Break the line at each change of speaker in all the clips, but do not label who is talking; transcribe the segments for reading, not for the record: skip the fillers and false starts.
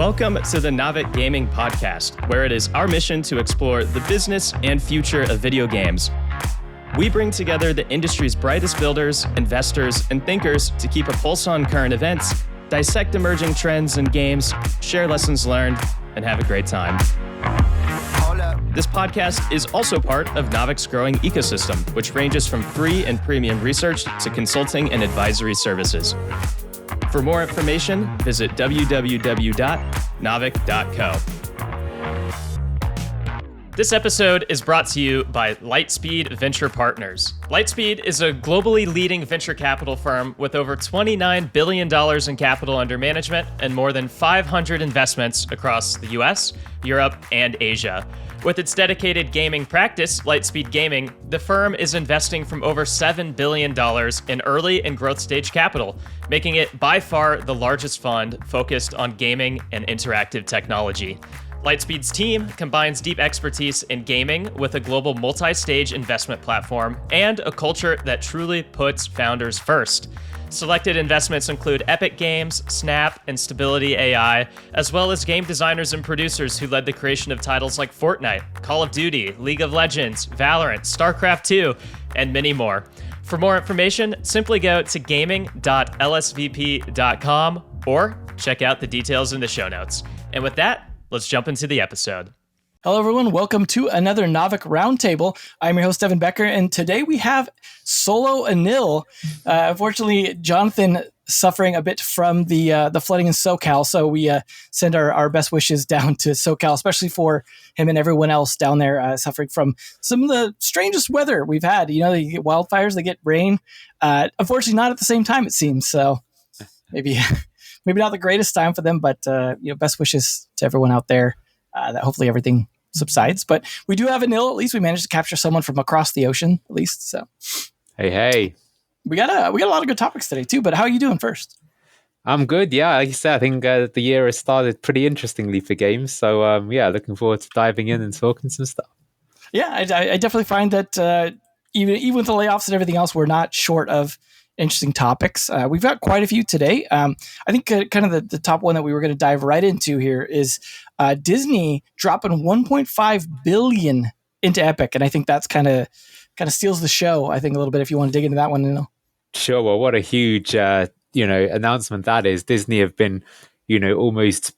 Welcome to the Navic Gaming Podcast, where it is our mission to explore the business and future of video games. We bring together the industry's brightest builders, investors, and thinkers to keep a pulse on current events, dissect emerging trends in games, share lessons learned, and have a great time. This podcast is also part of Navic's growing ecosystem, which ranges from free and premium research to consulting and advisory services. For more information, visit www.navic.co. This episode is brought to you by Lightspeed Venture Partners. Lightspeed is a globally leading venture capital firm with over $29 billion in capital under management and more than 500 investments across the US, Europe, and Asia. With its dedicated gaming practice, Lightspeed Gaming, the firm is investing from over $7 billion in early and growth stage capital, making it by far the largest fund focused on gaming and interactive technology. Lightspeed's team combines deep expertise in gaming with a global multi-stage investment platform and a culture that truly puts founders first. Selected investments include Epic Games, Snap, and Stability AI, as well as game designers and producers who led the creation of titles like Fortnite, Call of Duty, League of Legends, Valorant, StarCraft 2, and many more. For more information, simply go to gaming.lsvp.com or check out the details in the show notes. And with that, let's jump into the episode.
Hello, everyone. Welcome to another Navic Roundtable. I'm your host, Devin Becker, and today we have solo Anil. Unfortunately, Jonathan suffering a bit from the flooding in SoCal, so we send our best wishes down to SoCal, especially for him and everyone else down there suffering from some of the strangest weather we've had. You know, they get wildfires, they get rain. Unfortunately, not at the same time, it seems. So maybe not the greatest time for them, but best wishes to everyone out there that hopefully everything subsides. But we do have Anil. At least we managed to capture someone from across the ocean, at least. So
hey, we got
a lot of good topics today too. But how are you doing first?
I'm good. Yeah, like you said, I think the year has started pretty interestingly for games. So looking forward to diving in and talking some stuff.
Yeah, I definitely find that even with the layoffs and everything else, we're not short of interesting topics. We've got quite a few today. I think kind of the top one that we were going to dive right into here is Disney dropping $1.5 billion into Epic, and I think that's kind of steals the show. I think a little bit if you want to dig into that one,
Sure. Well, what a huge announcement that is. Disney have been almost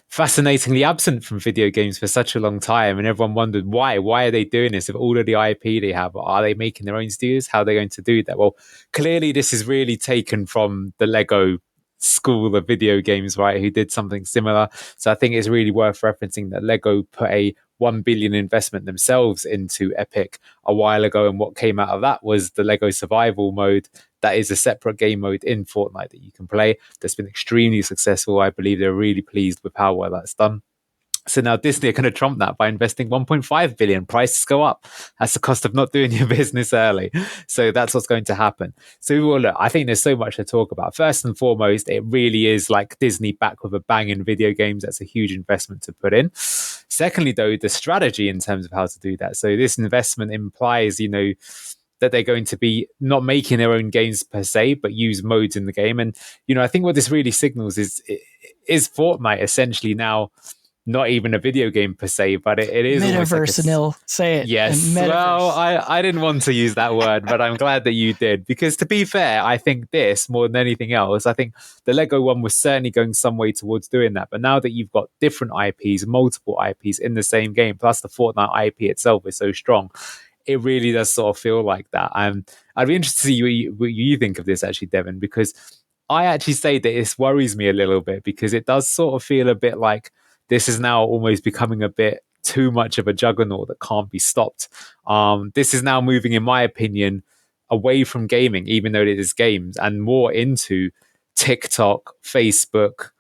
fascinatingly absent from video games for such a long time, and everyone wondered why are they doing this? If all of the IP they have, are they making their own studios? How are they going to do that? Well, clearly this is really taken from the Lego school of video games, right, who did something similar. So I think it's really worth referencing that Lego put a $1 billion investment themselves into Epic a while ago, and what came out of that was the Lego survival mode. That is a separate game mode in Fortnite that you can play. That's been extremely successful. I believe they're really pleased with how well that's done. So now Disney are going to trump that by investing $1.5 billion. Prices go up. That's the cost of not doing your business early. So that's what's going to happen. So well, look, I think there's so much to talk about. First and foremost, it really is like Disney back with a bang in video games. That's a huge investment to put in. Secondly, though, the strategy in terms of how to do that. So this investment implies, that they're going to be not making their own games per se, but use modes in the game. And, I think what this really signals is Fortnite essentially now not even a video game per se, but it is
metaverse. Anil, say it.
Yes. Well, I didn't want to use that word, but I'm glad that you did, because to be fair, I think this more than anything else, I think the Lego one was certainly going some way towards doing that. But now that you've got different IPs, multiple IPs in the same game, plus the Fortnite IP itself is so strong, it really does sort of feel like that. I'd be interested to see what you think of this, actually, Devin, because I actually say that this worries me a little bit, because it does sort of feel a bit like this is now almost becoming a bit too much of a juggernaut that can't be stopped. This is now moving, in my opinion, away from gaming, even though it is games, and more into TikTok, Facebook,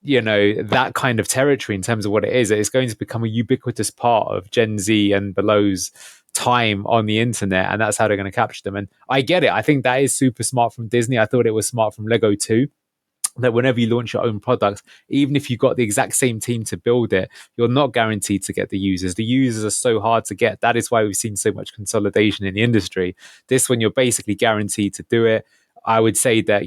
that kind of territory in terms of what it is. It's going to become a ubiquitous part of Gen Z and below's time on the internet, and that's how they're going to capture them. And I get it. I think that is super smart from Disney. I thought it was smart from Lego too, that whenever you launch your own products, even if you've got the exact same team to build it, you're not guaranteed to get the users. The users are so hard to get. That is why we've seen so much consolidation in the industry. This one, you're basically guaranteed to do it. I would say that,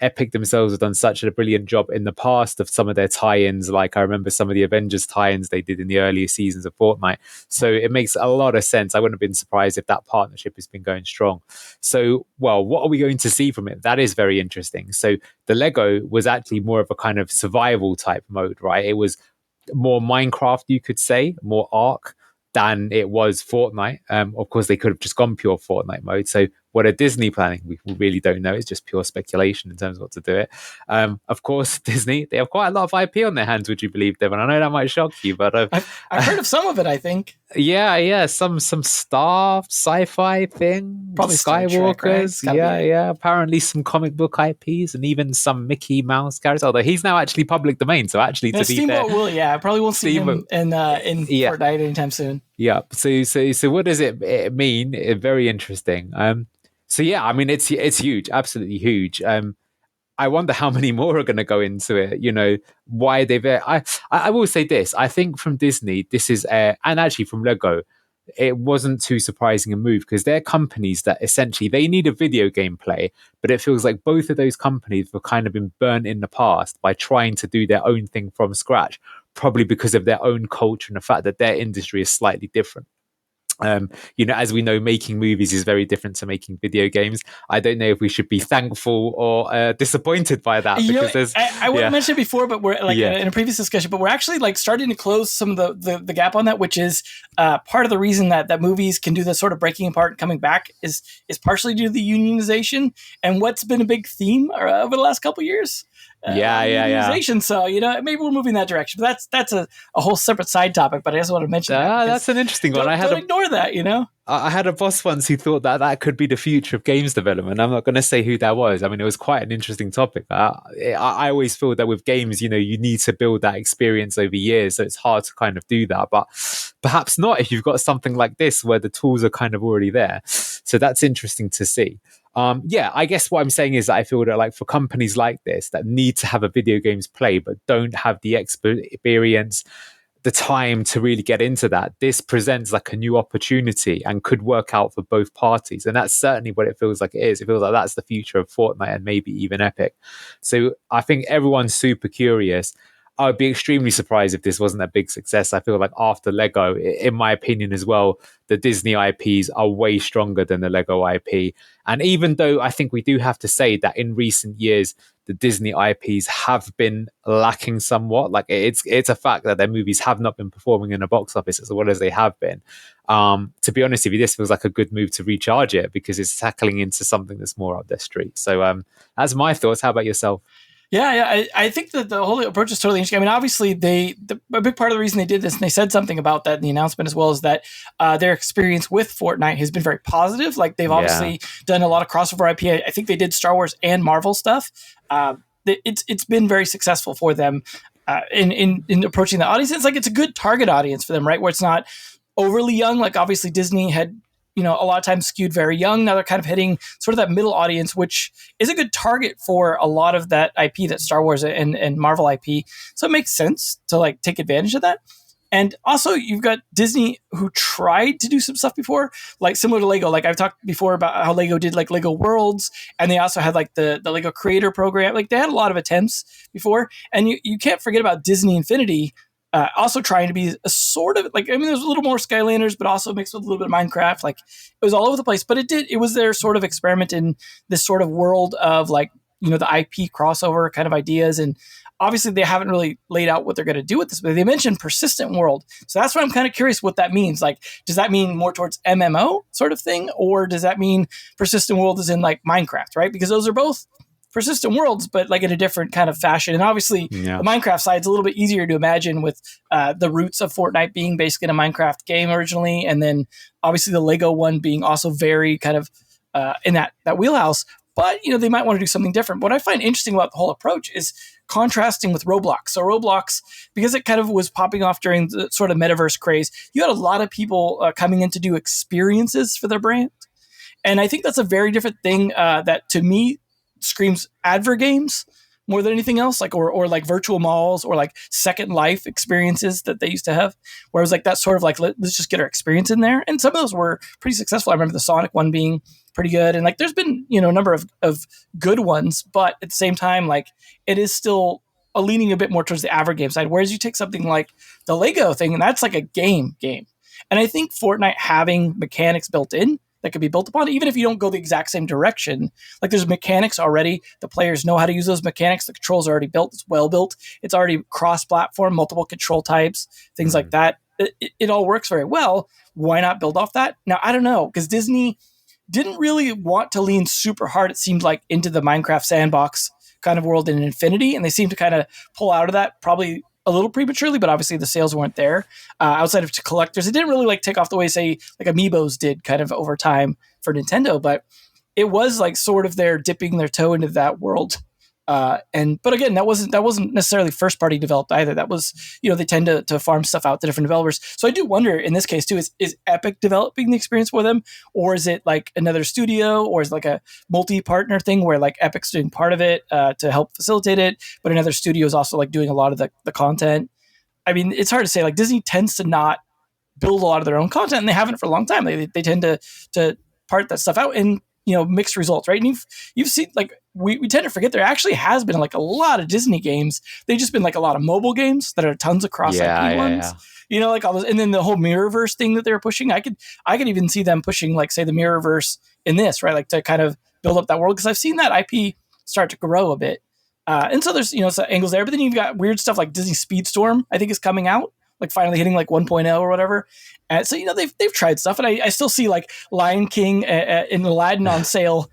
Epic themselves have done such a brilliant job in the past of some of their tie-ins. Like I remember some of the Avengers tie-ins they did in the earlier seasons of Fortnite. So it makes a lot of sense. I wouldn't have been surprised if that partnership has been going strong. So, well, what are we going to see from it? That is very interesting. So the Lego was actually more of a kind of survival type mode, right? It was more Minecraft, you could say, more Ark than it was Fortnite. Of course, they could have just gone pure Fortnite mode. So what are Disney planning? We really don't know. It's just pure speculation in terms of what to do it. Of course, Disney, they have quite a lot of IP on their hands, would you believe, Devin? I know that might shock you, but
I've heard of some of it, I think.
Yeah, some Star sci-fi thing,
probably
Skywalkers.
Trek, right?
Yeah. Apparently some comic book IPs and even some Mickey Mouse characters. Although he's now actually public domain, so actually to be fair,
Steamboat will. I probably won't see him in Fortnite anytime soon.
Yeah. So what does it mean? Very interesting. So yeah, I mean it's huge, absolutely huge. I wonder how many more are going to go into it. You know, why they've. I will say this. I think from Disney, this is, and actually from Lego, it wasn't too surprising a move because they're companies that essentially they need a video game play, but it feels like both of those companies have kind of been burnt in the past by trying to do their own thing from scratch, probably because of their own culture and the fact that their industry is slightly different. You know, as we know, making movies is very different to making video games. I don't know if we should be thankful or disappointed by that. Because
I would have mentioned it before, but we're in a previous discussion, but we're actually like starting to close some of the gap on that, which is part of the reason that movies can do the sort of breaking apart and coming back is partially due to the unionization and what's been a big theme over the last couple of years. Unionization. So, you know, maybe we're moving that direction. But that's a whole separate side topic, but I just want to mention that.
That's an interesting one.
Don't ignore that, you know?
I had a boss once who thought that could be the future of games development. I'm not going to say who that was. I mean, it was quite an interesting topic. I always feel that with games, you know, you need to build that experience over years. So it's hard to kind of do that. But perhaps not if you've got something like this where the tools are kind of already there. So that's interesting to see. I guess what I'm saying is that I feel that like for companies like this that need to have a video games play but don't have the experience, the time to really get into that, this presents like a new opportunity and could work out for both parties. And that's certainly what it feels like it is. It feels like that's the future of Fortnite and maybe even Epic. So I think everyone's super curious. I would be extremely surprised if this wasn't a big success. I feel like after Lego, in my opinion as well, the Disney IPs are way stronger than the Lego IP. And even though I think we do have to say that in recent years, the Disney IPs have been lacking somewhat. Like it's a fact that their movies have not been performing in the box office as well as they have been. To be honest with you, this feels like a good move to recharge it because it's tackling into something that's more up their street. So that's my thoughts. How about yourself?
Yeah. I think that the whole approach is totally interesting. I mean, obviously, a big part of the reason they did this, and they said something about that in the announcement as well, is that their experience with Fortnite has been very positive. Like, they've obviously done a lot of crossover IP. I think they did Star Wars and Marvel stuff. It's been very successful for them in approaching the audience. It's like it's a good target audience for them, right? Where it's not overly young. Like, obviously, Disney had, you know, a lot of times skewed very young. Now they're kind of hitting sort of that middle audience, which is a good target for a lot of that IP, that Star Wars and Marvel IP. So it makes sense to like take advantage of that. And also you've got Disney who tried to do some stuff before, like similar to Lego. Like I've talked before about how Lego did like Lego Worlds, and they also had like the Lego Creator Program. Like they had a lot of attempts before, and you can't forget about Disney Infinity, also trying to be a sort of like, I mean, there's a little more Skylanders, but also mixed with a little bit of Minecraft. Like it was all over the place, but it was their sort of experiment in this sort of world of like, you know, the IP crossover kind of ideas. And obviously they haven't really laid out what they're going to do with this, but they mentioned persistent world. So that's why I'm kind of curious what that means. Like, does that mean more towards MMO sort of thing? Or does that mean persistent world is in like Minecraft, right? Because those are both persistent worlds, but like in a different kind of fashion. And obviously the Minecraft side is a little bit easier to imagine with the roots of Fortnite being basically in a Minecraft game originally. And then obviously the Lego one being also very kind of in that wheelhouse. But, you know, they might want to do something different. What I find interesting about the whole approach is contrasting with Roblox. So Roblox, because it kind of was popping off during the sort of metaverse craze, you had a lot of people coming in to do experiences for their brand. And I think that's a very different thing that to me screams adver games more than anything else, like or like virtual malls or like Second Life experiences that they used to have, where it was like that sort of like let's just get our experience in there. And some of those were pretty successful. I remember the Sonic one being pretty good, and like there's been a number of good ones, but at the same time, like it is still leaning a bit more towards the average game side. Whereas you take something like the Lego thing, and that's like a game. And I think Fortnite having mechanics built in that could be built upon, even if you don't go the exact same direction. Like there's mechanics already. The players know how to use those mechanics. The controls are already built. It's well built. It's already cross-platform, multiple control types, things like that. It all works very well. Why not build off that? Now, I don't know, because Disney didn't really want to lean super hard, it seemed like, into the Minecraft sandbox kind of world in Infinity, and they seemed to kind of pull out of that probably a little prematurely, but obviously the sales weren't there. Outside of to collectors, it didn't really like take off the way, say, like Amiibos did kind of over time for Nintendo, but it was like sort of their dipping their toe into that world. But again, that wasn't necessarily first party developed either. That was, they tend to farm stuff out to different developers. So I do wonder in this case too, is Epic developing the experience for them, or is it like another studio, or is it like a multi-partner thing where like Epic's doing part of it to help facilitate it, but another studio is also like doing a lot of the content. I mean, it's hard to say. Like Disney tends to not build a lot of their own content, and they haven't for a long time. They tend to part that stuff out and mixed results, right? And you've seen, like, we tend to forget there actually has been like a lot of Disney games. They've just been like a lot of mobile games that are tons of cross IP ones. Yeah. Like all those, and then the whole Mirrorverse thing that they were pushing. I could even see them pushing, like, say, the Mirrorverse in this, right? Like to kind of build up that world, because I've seen that IP start to grow a bit. And so there's some angles there, but then you've got weird stuff like Disney Speedstorm, I think, is coming out, like finally hitting like 1.0 or whatever. And so, they've tried stuff, and I still see like Lion King and Aladdin on sale,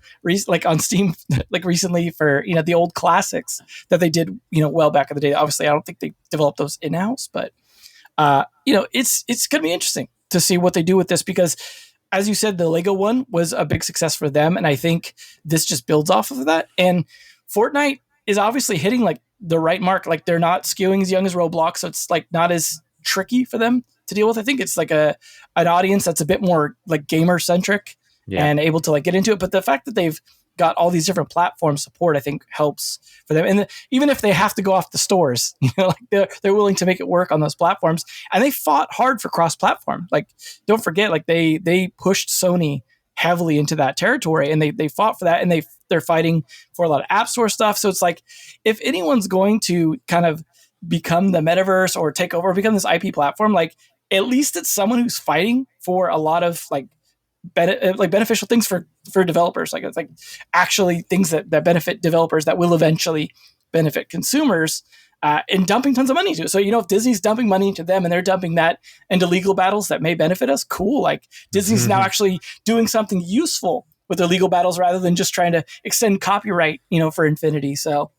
like on Steam, like recently for, the old classics that they did, well back in the day. Obviously, I don't think they developed those in-house, but, it's going to be interesting to see what they do with this, because as you said, the Lego one was a big success for them. And I think this just builds off of that. And Fortnite is obviously hitting like the right mark. Like they're not skewing as young as Roblox, so it's like not as tricky for them to deal with. I think it's like an audience that's a bit more like gamer centric and able to like get into it. But the fact that they've got all these different platform support, I think, helps for them. And even if they have to go off the stores, like they're willing to make it work on those platforms. And they fought hard for cross-platform. Like, don't forget, like they pushed Sony heavily into that territory, and they fought for that, and they're fighting for a lot of App Store stuff. So it's like, if anyone's going to kind of become the metaverse or take over, or become this IP platform, like at least it's someone who's fighting for a lot of like beneficial things for developers. Like it's like actually things that benefit developers that will eventually benefit consumers, and dumping tons of money into it. So, if Disney's dumping money into them and they're dumping that into legal battles that may benefit us, cool. Like Disney's now actually doing something useful with their legal battles rather than just trying to extend copyright, for Infinity. So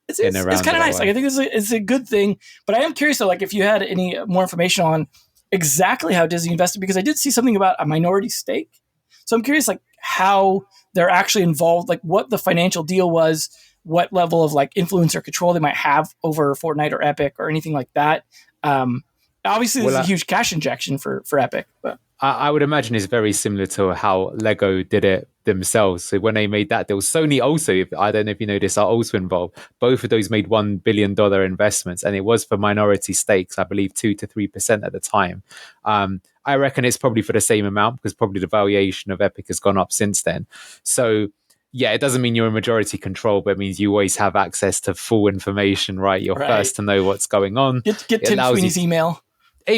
it's kind of nice. Like I think it's a good thing, but I am curious though, like if you had any more information on exactly how Disney invested, because I did see something about a minority stake. So I'm curious, like how they're actually involved, like what the financial deal was, what level of like influence or control they might have over Fortnite or Epic or anything like that. Obviously, there's a huge cash injection for Epic, but
I would imagine it's very similar to how Lego did it themselves. So when they made that deal, Sony also, I don't know if you know this, are also involved. Both of those made $1 billion investments, and it was for minority stakes, I believe 2 to 3% at the time. I reckon it's probably for the same amount, because probably the valuation of Epic has gone up since then. So yeah, it doesn't mean you're in majority control, but it means you always have access to full information, right? You're first to know what's going on.
Get Tim Sweeney's email.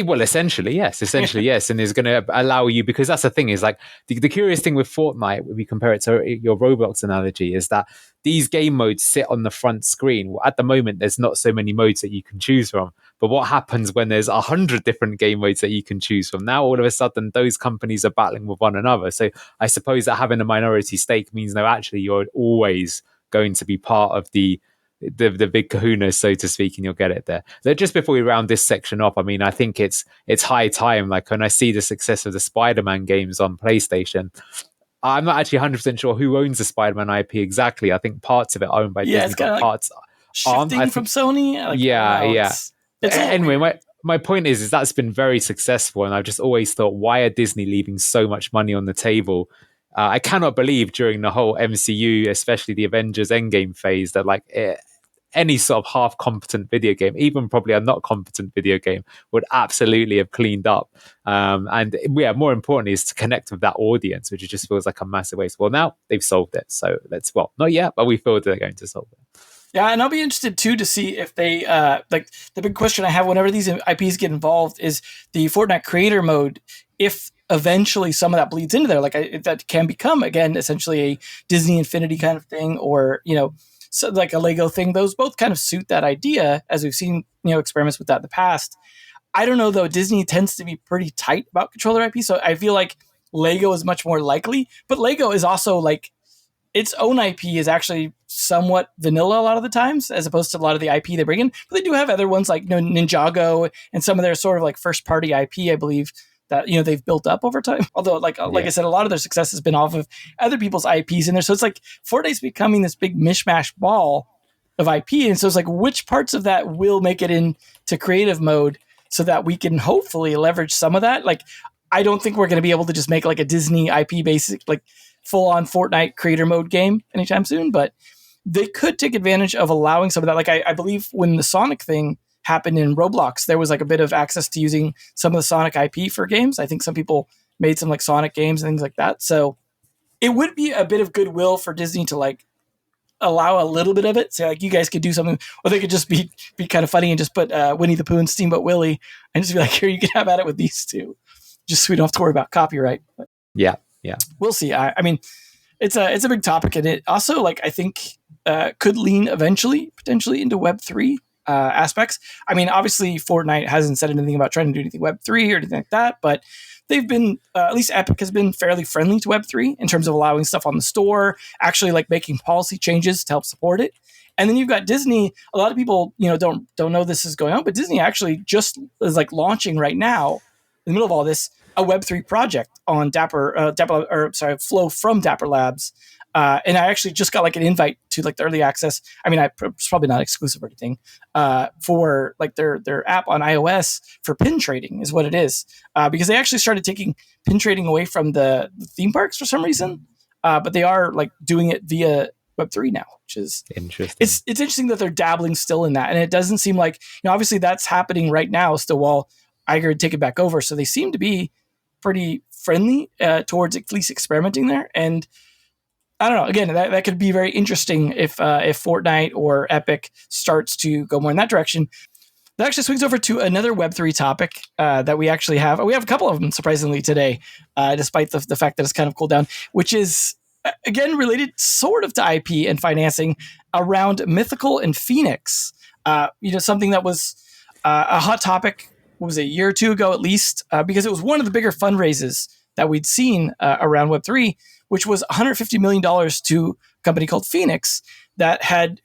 Well, essentially, yes. And it's going to allow you, because that's the thing, is like the curious thing with Fortnite, if you compare it to your Roblox analogy, is that these game modes sit on the front screen. Well, at the moment, there's not so many modes that you can choose from. But what happens when there's 100 different game modes that you can choose from? Now, all of a sudden, those companies are battling with one another. So I suppose that having a minority stake means, no, actually, you're always going to be part of the big kahuna, so to speak, and you'll get it there. So just before we round this section up, I mean, I think it's high time. Like when I see the success of the Spider-Man games on PlayStation, I'm not actually 100% sure who owns the Spider-Man IP exactly. I think parts of it are owned by Disney, but parts
shifting from Sony. Like,
anyway, my point is that's been very successful, and I've just always thought, why are Disney leaving so much money on the table? I cannot believe during the whole MCU, especially the Avengers Endgame phase, that like any sort of half competent video game, even probably a not competent video game, would absolutely have cleaned up. And yeah, more importantly, is to connect with that audience, which just feels like a massive waste. Well, now they've solved it. So well, not yet, but we feel they're going to solve it.
Yeah, and I'll be interested too to see if they like the big question I have whenever these IPs get involved is the Fortnite creator mode. If eventually some of that bleeds into there, that can become again essentially a Disney Infinity kind of thing, or so like a Lego thing. Those both kind of suit that idea, as we've seen experiments with that in the past. I don't know though. Disney tends to be pretty tight about control their IP, so I feel like Lego is much more likely. But Lego is also like its own IP is actually somewhat vanilla a lot of the times, as opposed to a lot of the IP they bring in. But they do have other ones like Ninjago and some of their sort of like first party IP, I believe, that they've built up over time. Although, like I said, a lot of their success has been off of other people's IPs in there. So it's like Fortnite's becoming this big mishmash ball of IP, and so it's like which parts of that will make it into creative mode so that we can hopefully leverage some of that. Like, I don't think we're going to be able to just make like a Disney IP basic like full-on Fortnite creator mode game anytime soon, but they could take advantage of allowing some of that. Like I believe when the Sonic thing happened in Roblox, there was like a bit of access to using some of the Sonic IP for games. I think some people made some like Sonic games and things like that. So it would be a bit of goodwill for Disney to like allow a little bit of it. Say like you guys could do something, or they could just be kind of funny and just put Winnie the Pooh and Steamboat Willie and just be like, here, you can have at it with these two, just so we don't have to worry about copyright. But
yeah,
we'll see. I mean, it's a big topic, and it also like I think could lean eventually potentially into Web3 aspects. I mean, obviously Fortnite hasn't said anything about trying to do anything Web3 or anything like that, but they've been at least Epic has been fairly friendly to Web3 in terms of allowing stuff on the store, actually like making policy changes to help support it. And then you've got Disney. A lot of people don't know this is going on, but Disney actually just is like launching right now in the middle of all this a Web3 project on Flow from Dapper Labs. And I actually just got like an invite to like the early access. I mean, it's probably not exclusive or anything for like their app on iOS for pin trading is what it is. Because they actually started taking pin trading away from the theme parks for some reason. But they are like doing it via Web3 now, which is
interesting.
It's interesting that they're dabbling still in that. And it doesn't seem like, obviously that's happening right now still while Iger had taken back over. So they seem to be pretty friendly towards at least experimenting there. And I don't know. Again, that could be very interesting if Fortnite or Epic starts to go more in that direction. That actually swings over to another Web3 topic that we actually have. We have a couple of them, surprisingly, today, despite the fact that it's kind of cooled down, which is, again, related sort of to IP and financing around Mythical and Fenix. Something that was a hot topic, what was it, a year or two ago at least, because it was one of the bigger fundraisers that we'd seen around Web3, which was $150 million to a company called Fenix that had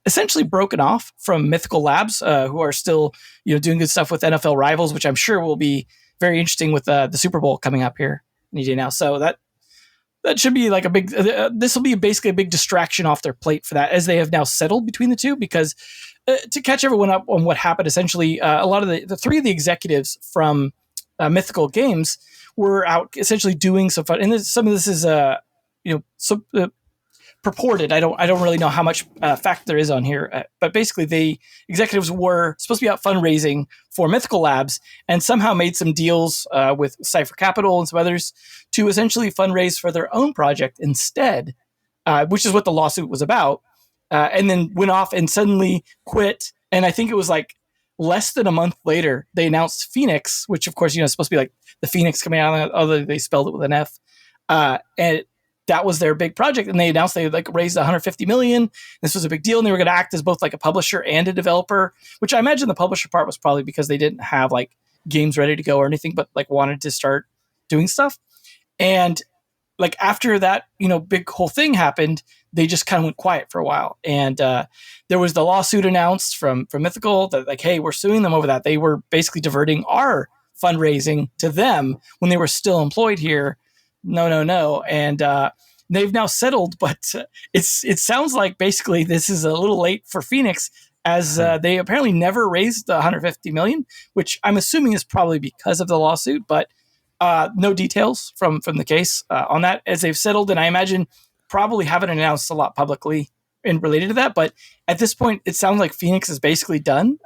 essentially broken off from Mythical Labs, who are still doing good stuff with NFL Rivals, which I'm sure will be very interesting with the Super Bowl coming up here any day now. So that should be like a big. This will be basically a big distraction off their plate for that, as they have now settled between the two. Because to catch everyone up on what happened, essentially, a lot of the three of the executives from Mythical Games were out essentially doing some fun, and some of this is purported. I don't really know how much fact there is on here, but basically, the executives were supposed to be out fundraising for Mythical Labs, and somehow made some deals with Cypher Capital and some others to essentially fundraise for their own project instead, which is what the lawsuit was about. And then went off and suddenly quit. And I think it was like less than a month later, they announced Fenix, which of course, is supposed to be like the Phoenix coming out, although they spelled it with an F. And that was their big project. And they announced they like raised $150 million. This was a big deal. And they were going to act as both like a publisher and a developer, which I imagine the publisher part was probably because they didn't have like games ready to go or anything, but like wanted to start doing stuff. And like after that, big whole thing happened, they just kind of went quiet for a while. And there was the lawsuit announced from Mythical that like, hey, we're suing them over that. They were basically diverting our fundraising to them when they were still employed here. No. And they've now settled, but it sounds like basically this is a little late for Fenix, as they apparently never raised the $150 million, which I'm assuming is probably because of the lawsuit, but no details from the case on that, as they've settled. And I imagine probably haven't announced a lot publicly and related to that. But at this point, it sounds like Fenix is basically done.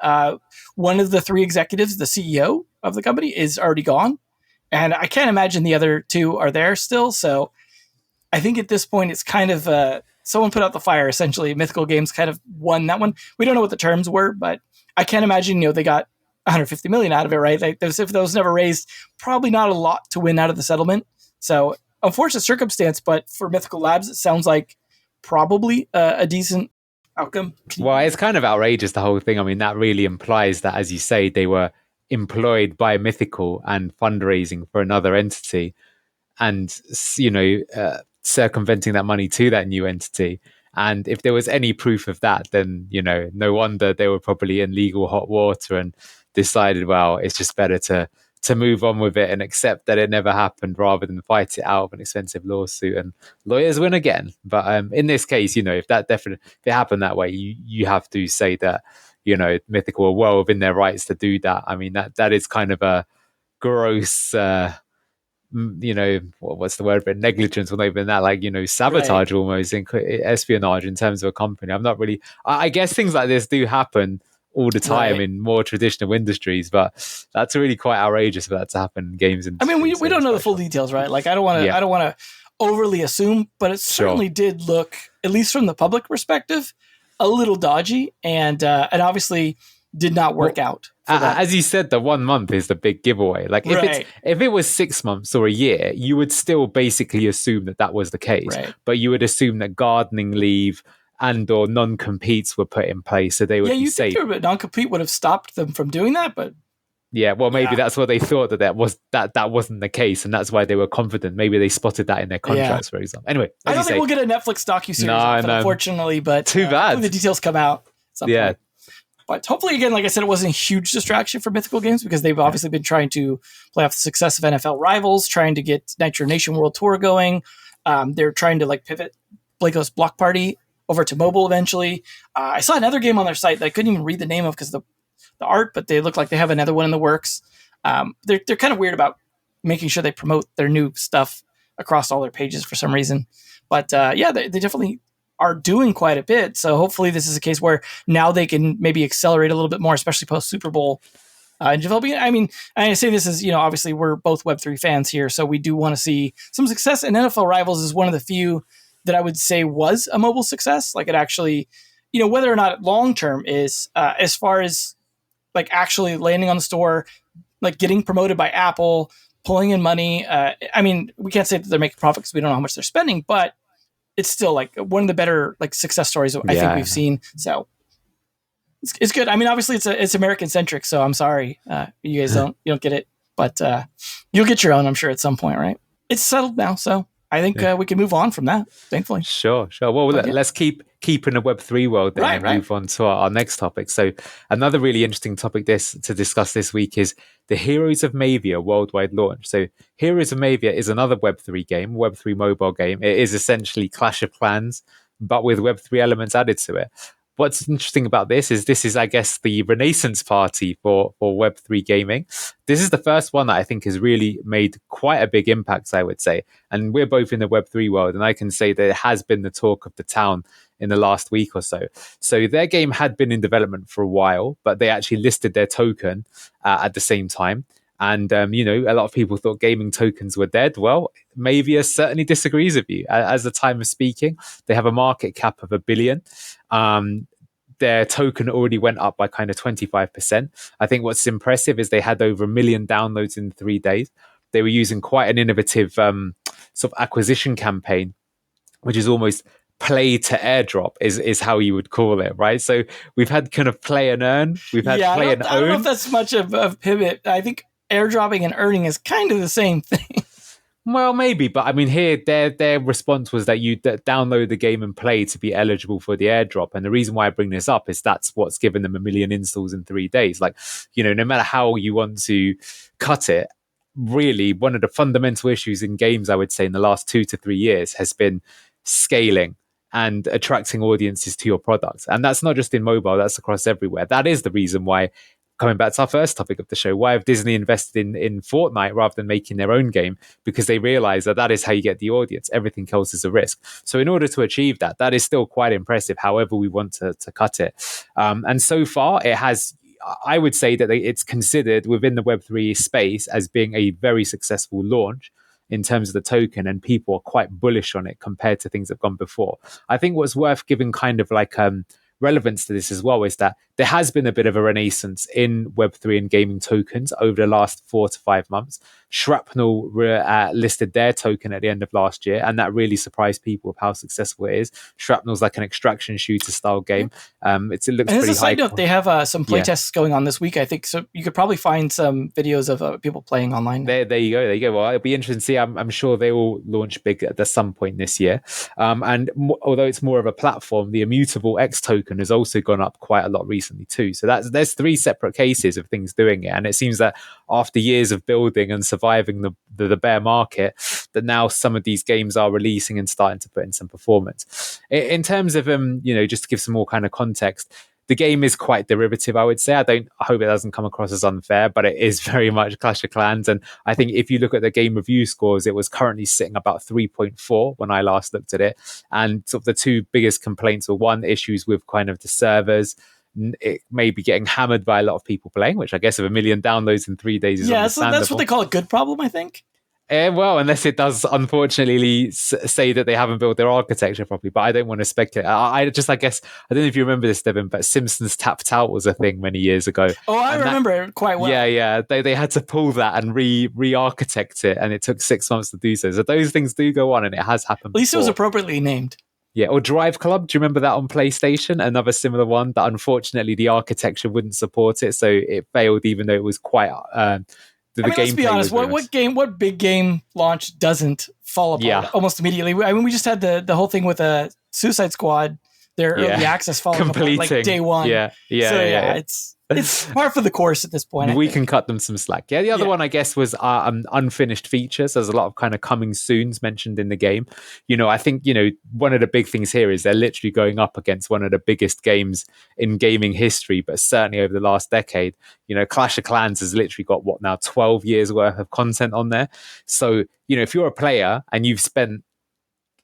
One of the three executives, the CEO of the company, is already gone. And I can't imagine the other two are there still. So I think at this point, it's kind of someone put out the fire, essentially. Mythical Games kind of won that one. We don't know what the terms were, but I can't imagine, they got 150 million out of it, right? Like, if those never raised, probably not a lot to win out of the settlement. So unfortunate circumstance, but for Mythical Labs, it sounds like probably a decent outcome.
Well, it's kind of outrageous, the whole thing. I mean, that really implies that, as you say, they were employed by Mythical and fundraising for another entity, and circumventing that money to that new entity. And if there was any proof of that, then no wonder they were probably in legal hot water and decided, well, it's just better to move on with it and accept that it never happened, rather than fight it out of an expensive lawsuit, and lawyers win again. But in this case, if it happened that way, you have to say that Mythical are well within their rights to do that. I mean, that is kind of a gross what's the word for it? Negligence, or not even that, like, sabotage, right, almost, espionage in terms of a company. I'm not really, I guess things like this do happen all the time, right, in more traditional industries, but that's really quite outrageous for that to happen in games industry.
I mean, we don't know the full details, right? Like, I don't want to overly assume, but it certainly did look, at least from the public perspective, a little dodgy, and obviously did not work out.
As you said, the 1 month is the big giveaway. Like, if it was 6 months or a year, you would still basically assume that was the case.
Right.
But you would assume that gardening leave and or non-competes were put in place, so they would be safe.
Think non-compete would have stopped them from doing that, but
maybe that's what they thought, that wasn't the case, and that's why they were confident. Maybe they spotted that in their contracts, for example. Anyway,
I don't think we'll get a Netflix docuseries, unfortunately, but
too bad.
The details come out. Point. But hopefully, again, like I said, it wasn't a huge distraction for Mythical Games, because they've obviously been trying to play off the success of NFL Rivals, trying to get Nitro Nation World Tour going. They're trying to pivot Blake's Block Party over to mobile eventually. I saw another game on their site that I couldn't even read the name of because of the art, but they look like they have another one in the works. They're kind of weird about making sure they promote their new stuff across all their pages for some reason. But they definitely are doing quite a bit. So hopefully this is a case where now they can maybe accelerate a little bit more, especially post Super Bowl. And developing, I mean, I say this is, obviously we're both Web3 fans here, so we do want to see some success. And NFL Rivals is one of the few that I would say was a mobile success. Like, it actually, whether or not long-term is, as far as like actually landing on the store, like getting promoted by Apple, pulling in money. I mean, we can't say that they're making profit because we don't know how much they're spending, but it's still like one of the better like success stories I think we've seen. So it's good. I mean, obviously it's American centric, so I'm sorry you guys don't get it, but you'll get your own, I'm sure, at some point, right? It's settled now, so I think we can move on from that, thankfully.
Sure. Well, let's keep in the Web3 world then, and move on to our next topic. So another really interesting topic to discuss this week is the Heroes of Mavia worldwide launch. So Heroes of Mavia is another Web3 game, Web3 mobile game. It is essentially Clash of Clans, but with Web3 elements added to it. What's interesting about this is, I guess, the renaissance party for Web3 gaming. This is the first one that I think has really made quite a big impact, I would say. And we're both in the Web3 world, and I can say that it has been the talk of the town in the last week or so. So their game had been in development for a while, but they actually listed their token at the same time. And, a lot of people thought gaming tokens were dead. Well, Mavia certainly disagrees with you. As the time of speaking, they have a market cap of $1 billion. Their token already went up by kind of 25%. I think what's impressive is they had over 1 million downloads in 3 days. They were using quite an innovative sort of acquisition campaign, which is almost play to airdrop is how you would call it, right? So we've had kind of play and earn. We've had play and own.
I don't know if that's much of a pivot. I think airdropping and earning is kind of the same thing.
Well, maybe, but I mean, here their response was that you download the game and play to be eligible for the airdrop. And the reason why I bring this up is that's what's given them 1 million installs in 3 days. Like, no matter how you want to cut it, really, one of the fundamental issues in games, I would say, in the last 2 to 3 years has been scaling and attracting audiences to your products. And that's not just in mobile, that's across everywhere. That is the reason why coming back to our first topic of the show, why have Disney invested in Fortnite rather than making their own game? Because they realize that is how you get the audience. Everything else is a risk. So in order to achieve that, that is still quite impressive, however we want to cut it. And so far, it has, I would say that it's considered within the Web3 space as being a very successful launch in terms of the token, and people are quite bullish on it compared to things that have gone before. I think what's worth giving kind of like relevance to this as well is that there has been a bit of a renaissance in Web3 and gaming tokens over the last 4 to 5 months. Shrapnel listed their token at the end of last year, and that really surprised people with how successful it is. Shrapnel's like an extraction shooter style game. It looks
and
pretty
as a side
high.
note, they have some playtests going on this week, I think, so you could probably find some videos of people playing online.
There you go. Well, it'll be interesting to see. I'm sure they will launch big at some point this year. Although it's more of a platform, the Immutable X token has also gone up quite a lot recently too. So there's 3 separate cases of things doing it, and it seems that after years of building and surviving the bear market, that now some of these games are releasing and starting to put in some performance. In terms of just to give some more kind of context, the game is quite derivative, I would say. I hope it doesn't come across as unfair, but it is very much Clash of Clans. And I think if you look at the game review scores, it was currently sitting about 3.4 when I last looked at it. And sort of the 2 biggest complaints were, one, issues with kind of the servers. It may be getting hammered by a lot of people playing, which I guess of 1 million downloads in 3 days is understandable.
So that's what they call a good problem, I think.
Well, unless it does, unfortunately, say that they haven't built their architecture properly. But I don't want to speculate. I guess, I don't know if you remember this, Devin, but Simpsons Tapped Out was a thing many years ago.
Oh, I remember it quite well.
Yeah. They had to pull that and re-architect it, and it took 6 months to do so. So those things do go on, and it has happened
At least
before.
It was appropriately named.
Yeah, or Drive Club. Do you remember that on PlayStation? Another similar one that unfortunately the architecture wouldn't support it, so it failed, even though it was quite...
let's be honest. What big game launch doesn't fall apart almost immediately? I mean, we just had the whole thing with Suicide Squad, their early access falling apart like day one. It's par for the course at this point.
We can cut them some slack. Yeah, the other one, I guess, was unfinished features. There's a lot of kind of coming soons mentioned in the game. I think, one of the big things here is they're literally going up against one of the biggest games in gaming history, but certainly over the last decade. Clash of Clans has literally got 12 years worth of content on there. So, if you're a player and you've spent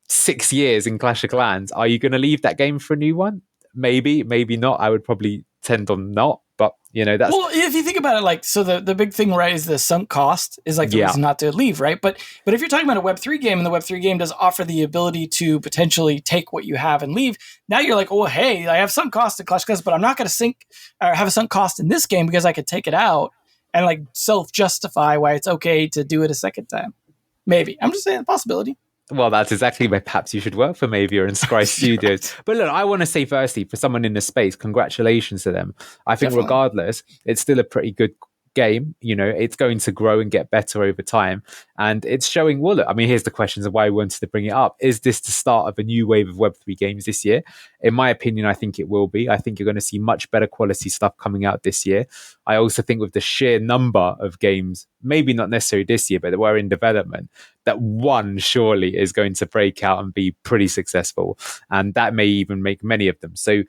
6 years in Clash of Clans, are you going to leave that game for a new one? Maybe not. I would probably tend on not. But that's...
Well, if you think about it, so the big thing, right, is the sunk cost is the reason not to leave, right? But if you're talking about a Web3 game, and the Web3 game does offer the ability to potentially take what you have and leave, now you're like, oh, hey, I have sunk cost in Clash of Clans, but I'm not going to have a sunk cost in this game because I could take it out and self-justify why it's okay to do it a second time. Maybe. I'm just saying the possibility.
Well, that's exactly where perhaps you should work for Mavia and Scry Studios. But look, I want to say firstly, for someone in the space, congratulations to them. I think regardless, it's still a pretty good game. It's going to grow and get better over time. And it's showing, well, look, I mean, here's the questions of why we wanted to bring it up. Is this the start of a new wave of Web3 games this year? In my opinion, I think it will be. I think you're going to see much better quality stuff coming out this year. I also think with the sheer number of games, maybe not necessarily this year, but that were in development, that one surely is going to break out and be pretty successful. And that may even make many of them. So,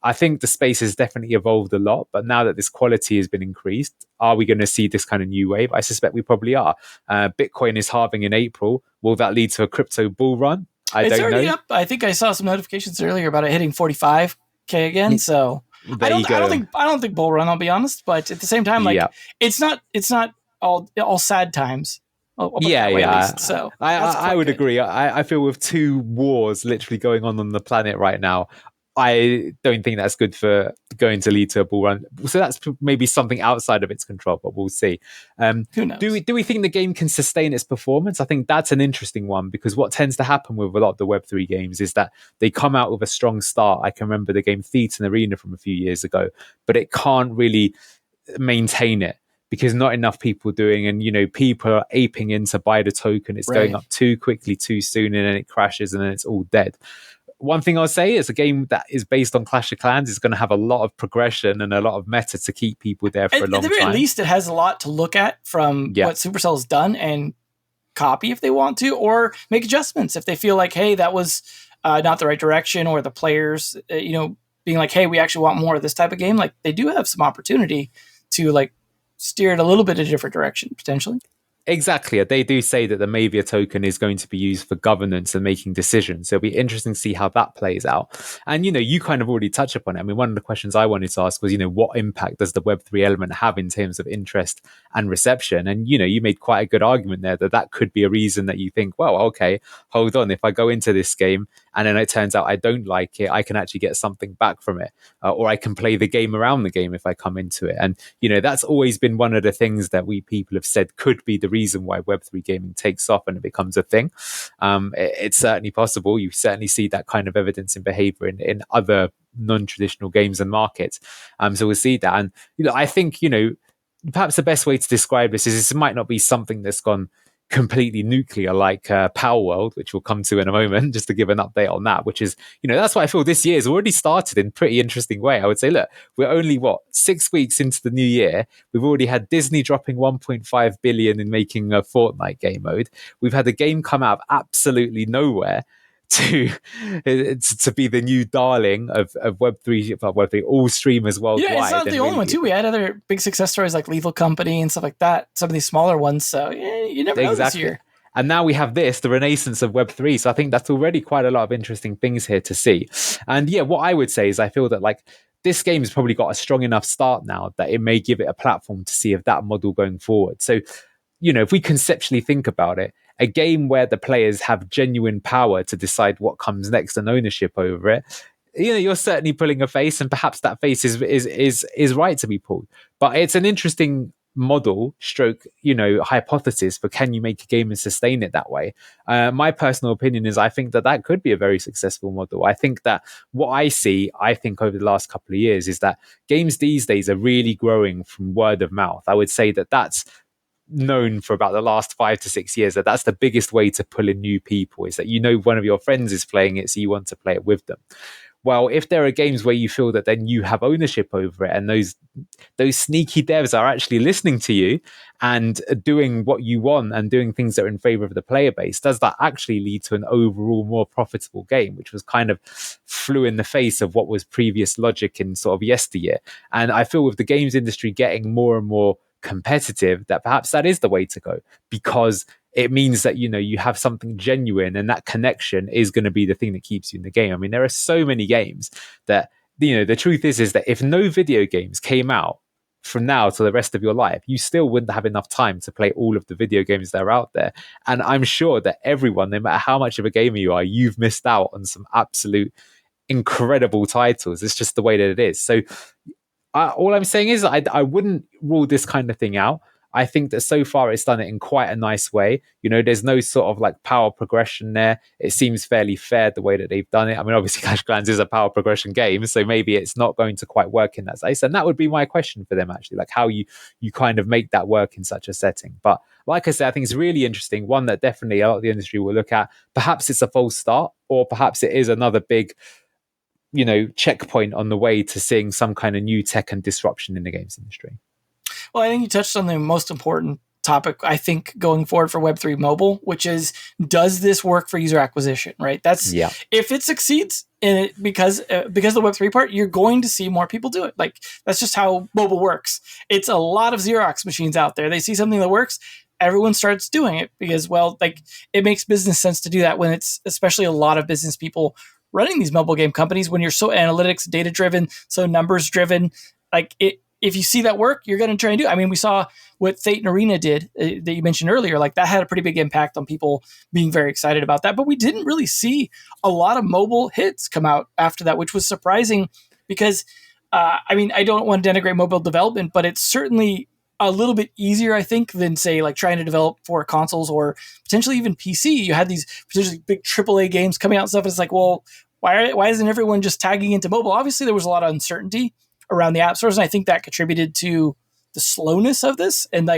I think the space has definitely evolved a lot, but now that this quality has been increased, are we going to see this kind of new wave? I suspect we probably are. Bitcoin is halving in April. Will that lead to a crypto bull run? It's already
up. I think I saw some notifications earlier about it hitting 45K again. So I don't think bull run, I'll be honest. But at the same time, it's not all sad times. So
I would agree. I feel with 2 wars literally going on the planet right now, I don't think that's going to lead to a bull run. So that's maybe something outside of its control, but we'll see.
Who knows?
Do we think the game can sustain its performance? I think that's an interesting one, because what tends to happen with a lot of the Web3 games is that they come out with a strong start. I can remember the game Thetan Arena from a few years ago, but it can't really maintain it, because not enough people are doing, and people are aping in to buy the token. It's going up too quickly, too soon, and then it crashes, and then it's all dead. One thing I'll say is a game that is based on Clash of Clans is going to have a lot of progression and a lot of meta to keep people there for a long time.
At the very least, it has a lot to look at from what Supercell has done and copy if they want to, or make adjustments if they feel like, hey, that was not the right direction, or the players, being like, hey, we actually want more of this type of game. Like, they do have some opportunity to like steer it a little bit in a different direction potentially.
Exactly. They do say that the Mavia token is going to be used for governance and making decisions. So it'll be interesting to see how that plays out. And, you kind of already touched upon it. I mean, one of the questions I wanted to ask was, what impact does the Web3 element have in terms of interest and reception? And, you made quite a good argument there that could be a reason that you think, well, okay, hold on. If I go into this game and then it turns out I don't like it, I can actually get something back from it. Or I can play the game around the game if I come into it. And, that's always been one of the things that we people have said could be the reason why Web3 gaming takes off and it becomes a thing. It's certainly possible. You certainly see that kind of evidence in behavior in other non-traditional games and markets. So we'll see that. And, I think, perhaps the best way to describe this is this might not be something that's gone completely nuclear like Palworld, which we'll come to in a moment, just to give an update on that, which is, that's why I feel this year has already started in a pretty interesting way. I would say, look, we're only, 6 weeks into the new year. We've already had Disney dropping 1.5 billion in making a Fortnite game mode. We've had a game come out of absolutely nowhere to be the new darling of Web3, all streamers worldwide.
Yeah, it's not the only one too. We had other big success stories like Lethal Company and stuff like that. Some of these smaller ones. So you never know this year.
And now we have the renaissance of Web3. So I think that's already quite a lot of interesting things here to see. And yeah, what I would say is I feel that this game has probably got a strong enough start now that it may give it a platform to see if that model going forward. So, if we conceptually think about it, a game where the players have genuine power to decide what comes next and ownership over it, you're certainly pulling a face, and perhaps that face is right to be pulled. But it's an interesting model stroke hypothesis for can you make a game and sustain it that way. My personal opinion is I think that could be a very successful model. I think that what I think over the last couple of years is that games these days are really growing from word of mouth. I would say that's known for about the last 5 to 6 years, that's the biggest way to pull in new people, is that one of your friends is playing it, so you want to play it with them. Well, if there are games where you feel that then you have ownership over it, and those sneaky devs are actually listening to you and doing what you want and doing things that are in favor of the player base, does that actually lead to an overall more profitable game, which was kind of flew in the face of what was previous logic in sort of yesteryear. And I feel with the games industry getting more and more competitive, that perhaps that is the way to go, because it means that you have something genuine, and that connection is going to be the thing that keeps you in the game. I mean, there are so many games that the truth is that if no video games came out from now to the rest of your life, you still wouldn't have enough time to play all of the video games that are out there. And I'm sure that everyone, no matter how much of a gamer you are, you've missed out on some absolute incredible titles. It's just the way that it is. So all I'm saying is I wouldn't rule this kind of thing out. I think that so far it's done it in quite a nice way. There's no sort of power progression there. It seems fairly fair the way that they've done it. I mean, obviously Clash of Clans is a power progression game, so maybe it's not going to quite work in that space. And that would be my question for them, actually, how you kind of make that work in such a setting. But like I said, I think it's really interesting. One that definitely a lot of the industry will look at. Perhaps it's a false start, or perhaps it is another big checkpoint on the way to seeing some kind of new tech and disruption in the games industry.
Well, I think you touched on the most important topic, I think, going forward for Web3 mobile, which is, does this work for user acquisition, right? If it succeeds in it, because the Web3 part, you're going to see more people do it. That's just how mobile works. It's a lot of Xerox machines out there. They see something that works, everyone starts doing it because, it makes business sense to do that when it's especially a lot of business people running these mobile game companies, when you're so analytics, data driven, so numbers driven, if you see that work, you're going to try and do it. I mean, we saw what Fate and Arena did that you mentioned earlier. That had a pretty big impact on people being very excited about that. But we didn't really see a lot of mobile hits come out after that, which was surprising because, I don't want to denigrate mobile development, but it's certainly a little bit easier, I think, than say trying to develop for consoles or potentially even PC. You had these potentially big AAA games coming out and stuff. And it's well, why isn't everyone just tagging into mobile? Obviously, there was a lot of uncertainty around the app stores, and I think that contributed to the slowness of this, and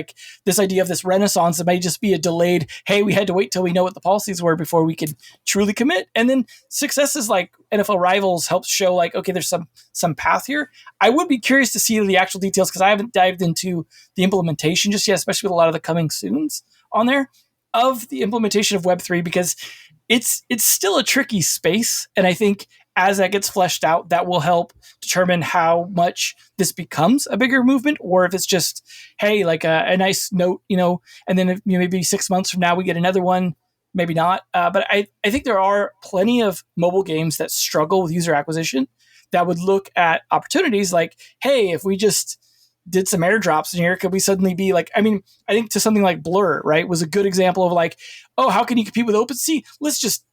this idea of this renaissance that may just be a delayed, hey, we had to wait till we know what the policies were before we could truly commit. And then successes like NFL Rivals helps show okay, there's some path here. I would be curious to see the actual details because I haven't dived into the implementation just yet, especially with a lot of the coming soons on there of the implementation of Web3, because it's still a tricky space. And I think as that gets fleshed out, that will help determine how much this becomes a bigger movement, or if it's just, hey, like a nice note, and then if, maybe 6 months from now we get another one, maybe not. But I think there are plenty of mobile games that struggle with user acquisition that would look at opportunities like, hey, if we just did some airdrops in here, could we suddenly be like, I think to something like Blur, right, was a good example of like, oh, how can you compete with OpenSea? Let's just,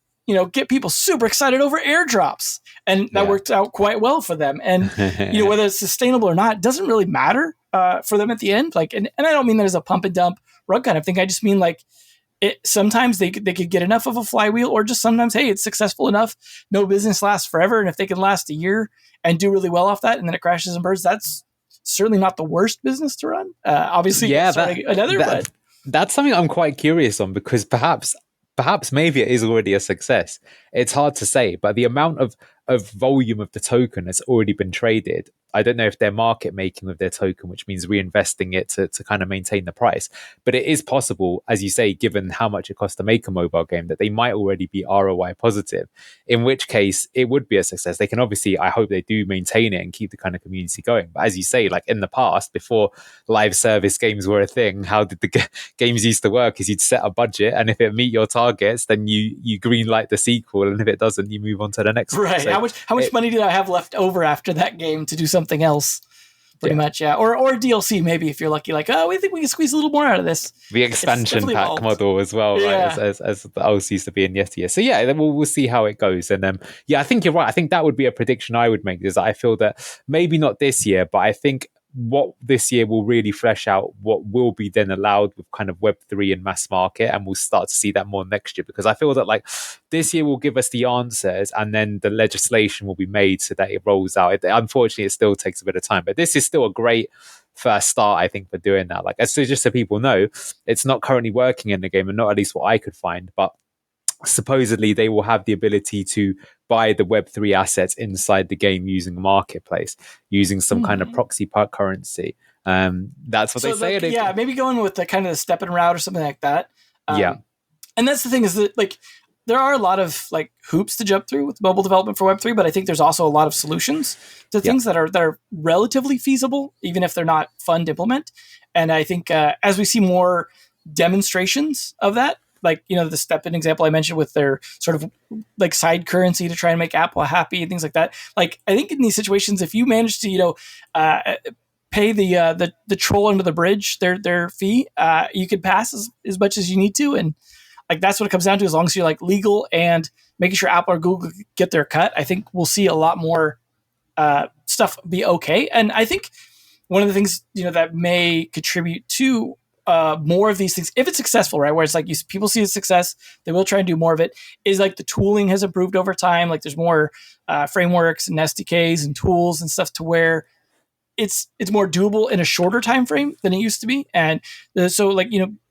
get people super excited over airdrops. And that worked out quite well for them. And, whether it's sustainable or not, doesn't really matter for them at the end. Like, and I don't mean there's a pump and dump rug kind of thing. I just mean like, sometimes they could get enough of a flywheel, or just sometimes, hey, it's successful enough. No business lasts forever. And if they can last a year and do really well off that, and then it crashes and burns, that's certainly not the worst business to run. Obviously,
that's something I'm quite curious on, because perhaps Mavia is already a success. It's hard to say, but the amount of volume of the token that's already been traded, I don't know if they're market making with their token, which means reinvesting it to kind of maintain the price. But it is possible, as you say, given how much it costs to make a mobile game, that they might already be ROI positive, in which case it would be a success. They can obviously, I hope they do maintain it and keep the kind of community going. But as you say, like in the past, before live service games were a thing, how did the games used to work is you'd set a budget, and if it meet your targets, then you green light the sequel, and if it doesn't, you move on to the next one.
Right.
So
how much money did I have left over after that game to do something else? Pretty much, yeah. Or DLC, maybe, if you're lucky, like, oh, we think we can squeeze a little more out of this.
The expansion pack evolved. Model as well, right? As the old used to be in yesteryear. So yeah, then we'll see how it goes. And I think you're right. I think that would be a prediction I would make, is that I feel that maybe not this year, but I think what this year will really flesh out what will be then allowed with kind of Web3 and mass market, and we'll start to see that more next year, because I feel that like this year will give us the answers, and then the legislation will be made so that it rolls out. Unfortunately, it still takes a bit of time, but this is still a great first start, I think, for doing that. Like, so just so people know, it's not currently working in the game, and not at least what I could find, but supposedly they will have the ability to buy the Web3 assets inside the game using a marketplace, using some kind of proxy currency. That's what they say.
Maybe going with the kind of the stepping route or something like that. And that's the thing, is that like there are a lot of like hoops to jump through with mobile development for Web3, but I think there's also a lot of solutions to things that are relatively feasible, even if they're not fun to implement. And I think as we see more demonstrations of that, like, the step-in example I mentioned with their sort of like side currency to try and make Apple happy and things like that. Like, I think in these situations, if you manage to, pay the troll under the bridge their fee, you can pass as much as you need to. And like, that's what it comes down to. As long as you're like legal and making sure Apple or Google get their cut, I think we'll see a lot more stuff be okay. And I think one of the things, that may contribute to more of these things, if it's successful, right, where it's like people see a success, they will try and do more of it, is like the tooling has improved over time. Like, there's more frameworks and SDKs and tools and stuff to where it's more doable in a shorter time frame than it used to be. And so, like,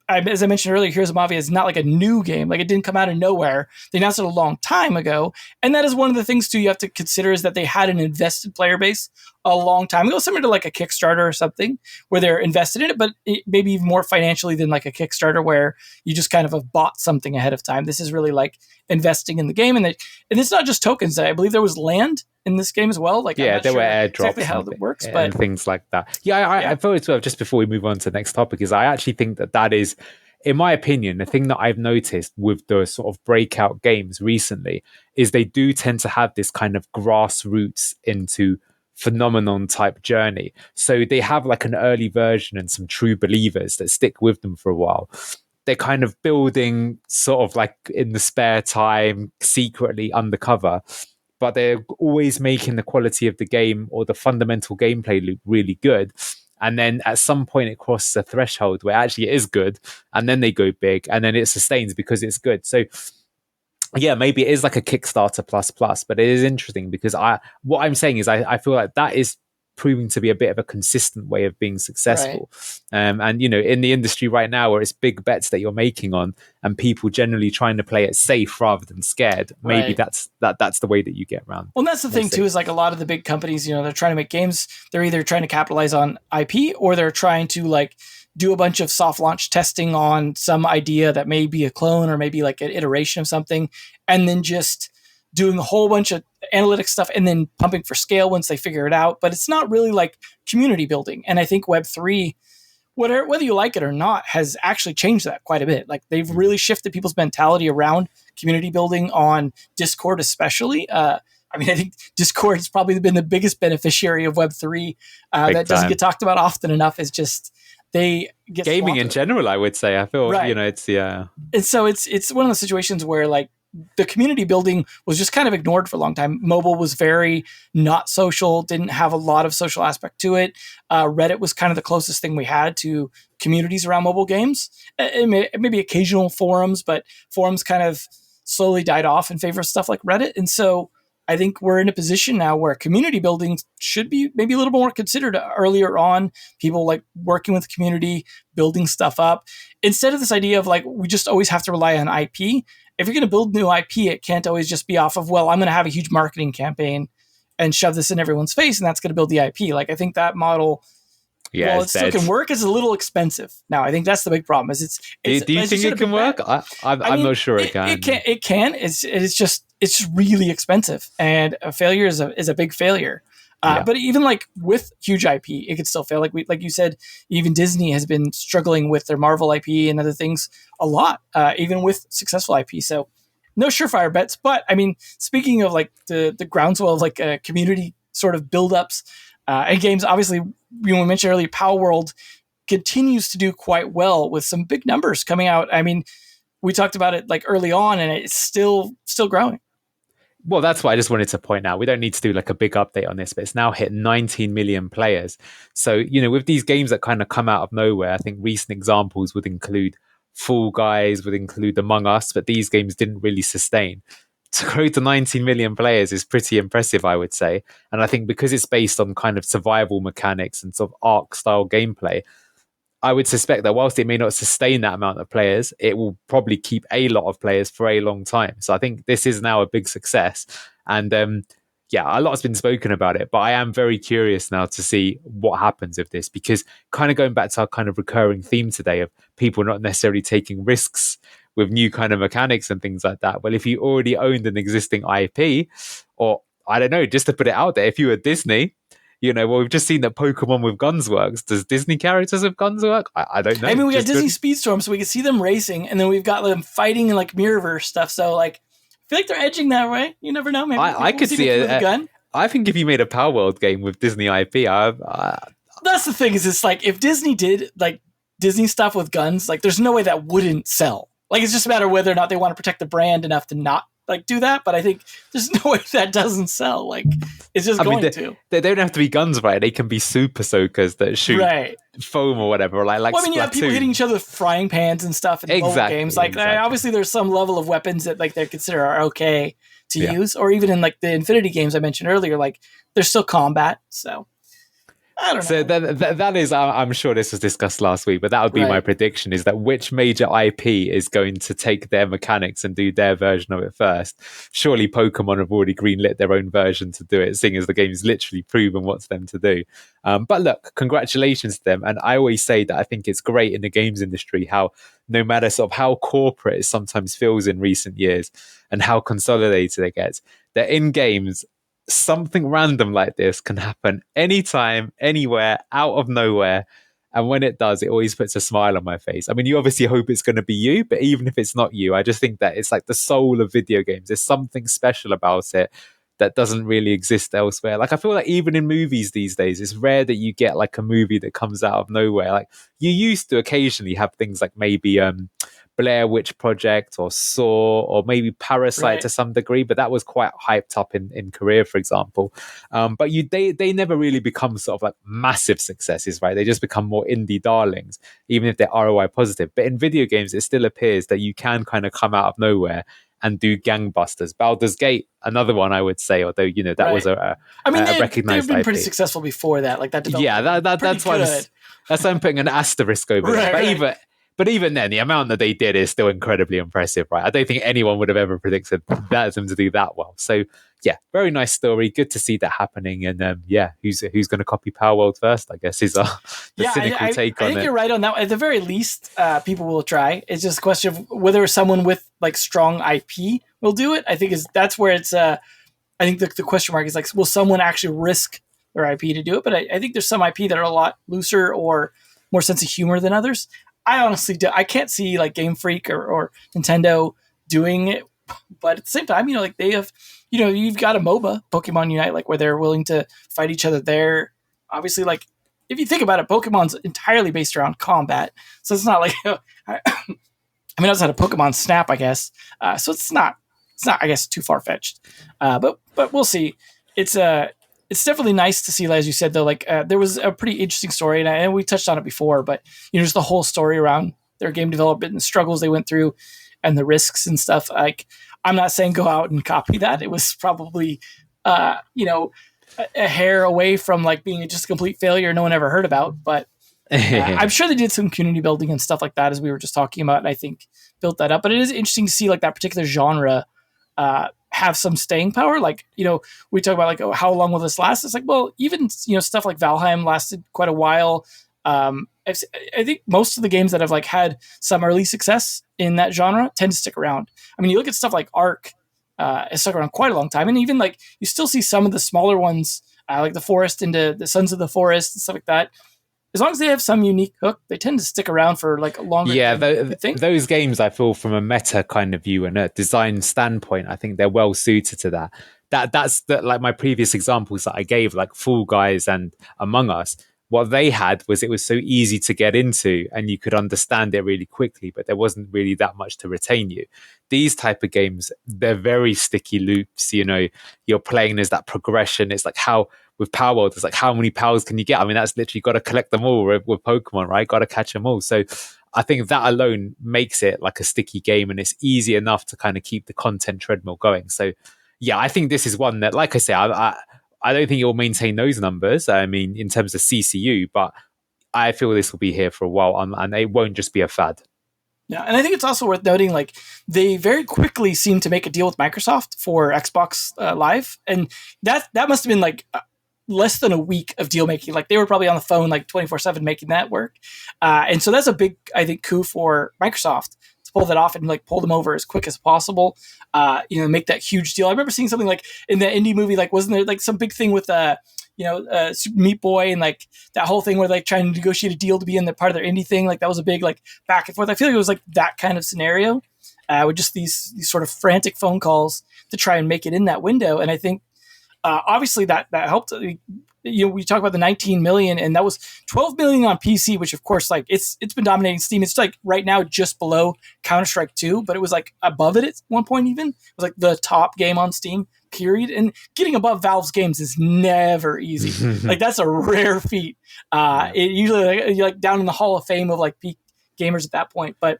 as I mentioned earlier, Heroes of Mavia is not like a new game. Like, it didn't come out of nowhere. They announced it a long time ago. And that is one of the things, too, you have to consider, is that they had an invested player base a long time ago, similar to like a Kickstarter or something, where they're invested in it, but maybe even more financially than like a Kickstarter, where you just kind of have bought something ahead of time. This is really like investing in the game. And it's not just tokens. I believe there was land in this game as well. Like,
there were airdrops,
exactly how it works, but
things like that. I thought as well, just before we move on to the next topic, is I actually think that is, in my opinion, the thing that I've noticed with the sort of breakout games recently is they do tend to have this kind of grassroots into phenomenon type journey. So they have like an early version and some true believers that stick with them for a while. They're kind of building sort of like in the spare time, secretly undercover, but they're always making the quality of the game or the fundamental gameplay loop really good. And then at some point it crosses a threshold where actually it is good, and then they go big, and then it sustains because it's good. So yeah, maybe it is like a Kickstarter plus, but it is interesting because what I'm saying is I feel like that is proving to be a bit of a consistent way of being successful. Right. And in the industry right now, where it's big bets that you're making on, and people generally trying to play it safe rather than scared, maybe that's the way that you get around.
Well, that's the thing too, is like a lot of the big companies, they're trying to make games. They're either trying to capitalize on IP, or they're trying to like do a bunch of soft launch testing on some idea that may be a clone or maybe like an iteration of something, and then just doing a whole bunch of analytic stuff and then pumping for scale once they figure it out. But it's not really like community building. And I think Web3, whether you like it or not, has actually changed that quite a bit. Like they've really shifted people's mentality around community building on Discord, especially. I think Discord has probably been the biggest beneficiary of Web3 that doesn't get talked about often enough. Is just they get
gaming in general. I would say I feel it's
and so it's one of those situations where like the community building was just kind of ignored for a long time. Mobile was very not social, didn't have a lot of social aspect to it. Reddit was kind of the closest thing we had to communities around mobile games. Maybe occasional forums, but forums kind of slowly died off in favor of stuff like Reddit. And so I think we're in a position now where community building should be maybe a little more considered earlier on. People like working with the community, building stuff up, instead of this idea of like, we just always have to rely on IP. If you're going to build new IP, it can't always just be off of, well, I'm going to have a huge marketing campaign and shove this in everyone's face, and that's going to build the IP. Like, I think that model, while it still can work, is a little expensive. Now, I think that's the big problem. Is
do you think it can work? I'm not sure it can.
It can. It's just really expensive, and a failure is a big failure. But even like with huge IP, it could still fail. Like you said, even Disney has been struggling with their Marvel IP and other things a lot, even with successful IP. So no surefire bets. But I mean, speaking of like the groundswell of like community sort of buildups and games, obviously, we mentioned earlier, Palworld continues to do quite well with some big numbers coming out. I mean, we talked about it like early on, and it's still growing.
Well, that's what I just wanted to point out. We don't need to do like a big update on this, but it's now hit 19 million players. So, with these games that kind of come out of nowhere, I think recent examples would include Fall Guys, would include Among Us, but these games didn't really sustain. To grow to 19 million players is pretty impressive, I would say. And I think because it's based on kind of survival mechanics and sort of Ark style gameplay, I would suspect that whilst it may not sustain that amount of players, it will probably keep a lot of players for a long time. So I think this is now a big success. And a lot's been spoken about it, but I am very curious now to see what happens with this, because kind of going back to our kind of recurring theme today of people not necessarily taking risks with new kind of mechanics and things like that. Well, if you already owned an existing IP, or I don't know, just to put it out there, if you were Disney, we've just seen that Pokemon with guns works. Does Disney characters with guns work? I don't know.
I mean, we got Disney Speedstorm, so we can see them racing, and then we've got them fighting in like Mirrorverse stuff. So like, I feel like they're edging that way. You never know. Maybe
I could see it. Gun. I think if you made a Palworld game with Disney IP,
that's the thing. Is it's like if Disney did like Disney stuff with guns, like there's no way that wouldn't sell. Like it's just a matter of whether or not they want to protect the brand enough to not like do that, but I think there's no way that doesn't sell. Like it's just to.
They don't have to be guns, right? They can be super soakers that shoot foam or whatever. Like
well, I mean, you have people hitting each other with frying pans and stuff in mobile games. Like obviously, there's some level of weapons that like they consider are okay to use, or even in like the Infinity games I mentioned earlier, like there's still combat. So I don't know.
So that is, I'm sure this was discussed last week, but that would be my prediction, is that which major IP is going to take their mechanics and do their version of it first. Surely Pokemon have already greenlit their own version to do it, seeing as the game's literally proven what's them to do. But look, congratulations to them. And I always say that I think it's great in the games industry how no matter sort of how corporate it sometimes feels in recent years and how consolidated it gets, that in games, something random like this can happen anytime, anywhere, out of nowhere. And when it does, it always puts a smile on my face. I mean, you obviously hope it's going to be you, but even if it's not you, I just think that it's like the soul of video games. There's something special about it that doesn't really exist elsewhere. Like I feel like even in movies these days, it's rare that you get like a movie that comes out of nowhere. Like you used to occasionally have things like maybe Blair Witch Project or Saw or maybe Parasite to some degree, but that was quite hyped up in Korea, for example. But they never really become sort of like massive successes, right? They just become more indie darlings, even if they're ROI positive. But in video games, it still appears that you can kind of come out of nowhere and do gangbusters. Baldur's Gate, another one I would say, although that was a recognized
they've been
IP.
pretty successful before that. Like that.
That's why I'm putting an asterisk over it. But even then, the amount that they did is still incredibly impressive, right? I don't think anyone would have ever predicted them to do that well. So, yeah, very nice story. Good to see that happening. And who's going to copy Palworld first, I guess, is the cynical take on it.
I think you're right on that. At the very least, people will try. It's just a question of whether someone with like strong IP will do it. I think that's where it's. I think the question mark is like, will someone actually risk their IP to do it? But I think there's some IP that are a lot looser or more sense of humor than others. I honestly I can't see like Game Freak or Nintendo doing it, but at the same time, like they have, you've got a MOBA, Pokemon Unite, like where they're willing to fight each other there. Obviously, like if you think about it, Pokemon's entirely based around combat, so it's not like I mean, outside of Pokemon Snap, I guess. So it's not, I guess, too far fetched. But we'll see. It's definitely nice to see, as you said, though. Like there was a pretty interesting story, and we touched on it before. But just the whole story around their game development and the struggles they went through, and the risks and stuff. Like I'm not saying go out and copy that. It was probably, a hair away from like being just a complete failure no one ever heard about, but. I'm sure they did some community building and stuff like that, as we were just talking about, and I think built that up. But it is interesting to see like that particular genre have some staying power. Like, we talk about like, oh, how long will this last? It's like, well, even, stuff like Valheim lasted quite a while. I think most of the games that have like had some early success in that genre tend to stick around. I mean, you look at stuff like Ark, it stuck around quite a long time. And even like, you still see some of the smaller ones, like the Forest into the Sons of the Forest and stuff like that. As long as they have some unique hook, they tend to stick around for like a longer
time.
Yeah,
those games, I feel, from a meta kind of view and a design standpoint, I think they're well suited to that. That's like my previous examples that I gave, like Fall Guys and Among Us. What they had was it was so easy to get into and you could understand it really quickly, but there wasn't really that much to retain you. These type of games, they're very sticky loops. You're playing as that progression. It's like how with Palworld, it's like how many powers can you get? I mean, that's literally got to collect them all with Pokemon, right? Got to catch them all. So I think that alone makes it like a sticky game, and it's easy enough to kind of keep the content treadmill going. So yeah, I think this is one that, like I say, I don't think it will maintain those numbers. I mean, in terms of CCU, but I feel this will be here for a while, and it won't just be a fad.
Yeah, and I think it's also worth noting, like, they very quickly seemed to make a deal with Microsoft for Xbox Live, and that must have been like less than a week of deal making. Like they were probably on the phone like 24/7 making that work, and so that's a big, I think, coup for Microsoft to pull that off and like pull them over as quick as possible. Make that huge deal. I remember seeing something like in the indie movie, like wasn't there like some big thing with Super Meat Boy and like that whole thing where like trying to negotiate a deal to be in the part of their indie thing. Like that was a big like back and forth. I feel like it was like that kind of scenario with just these sort of frantic phone calls to try and make it in that window. And I think obviously that helped. We talk about the 19 million, and that was 12 million on PC, which of course, like it's been dominating Steam. It's like right now just below Counter-Strike 2, but it was like above it at one point. Even it was like the top game on Steam, period. And getting above Valve's games is never easy. Like that's a rare feat. It usually you're like down in the Hall of Fame of like peak gamers at that point, but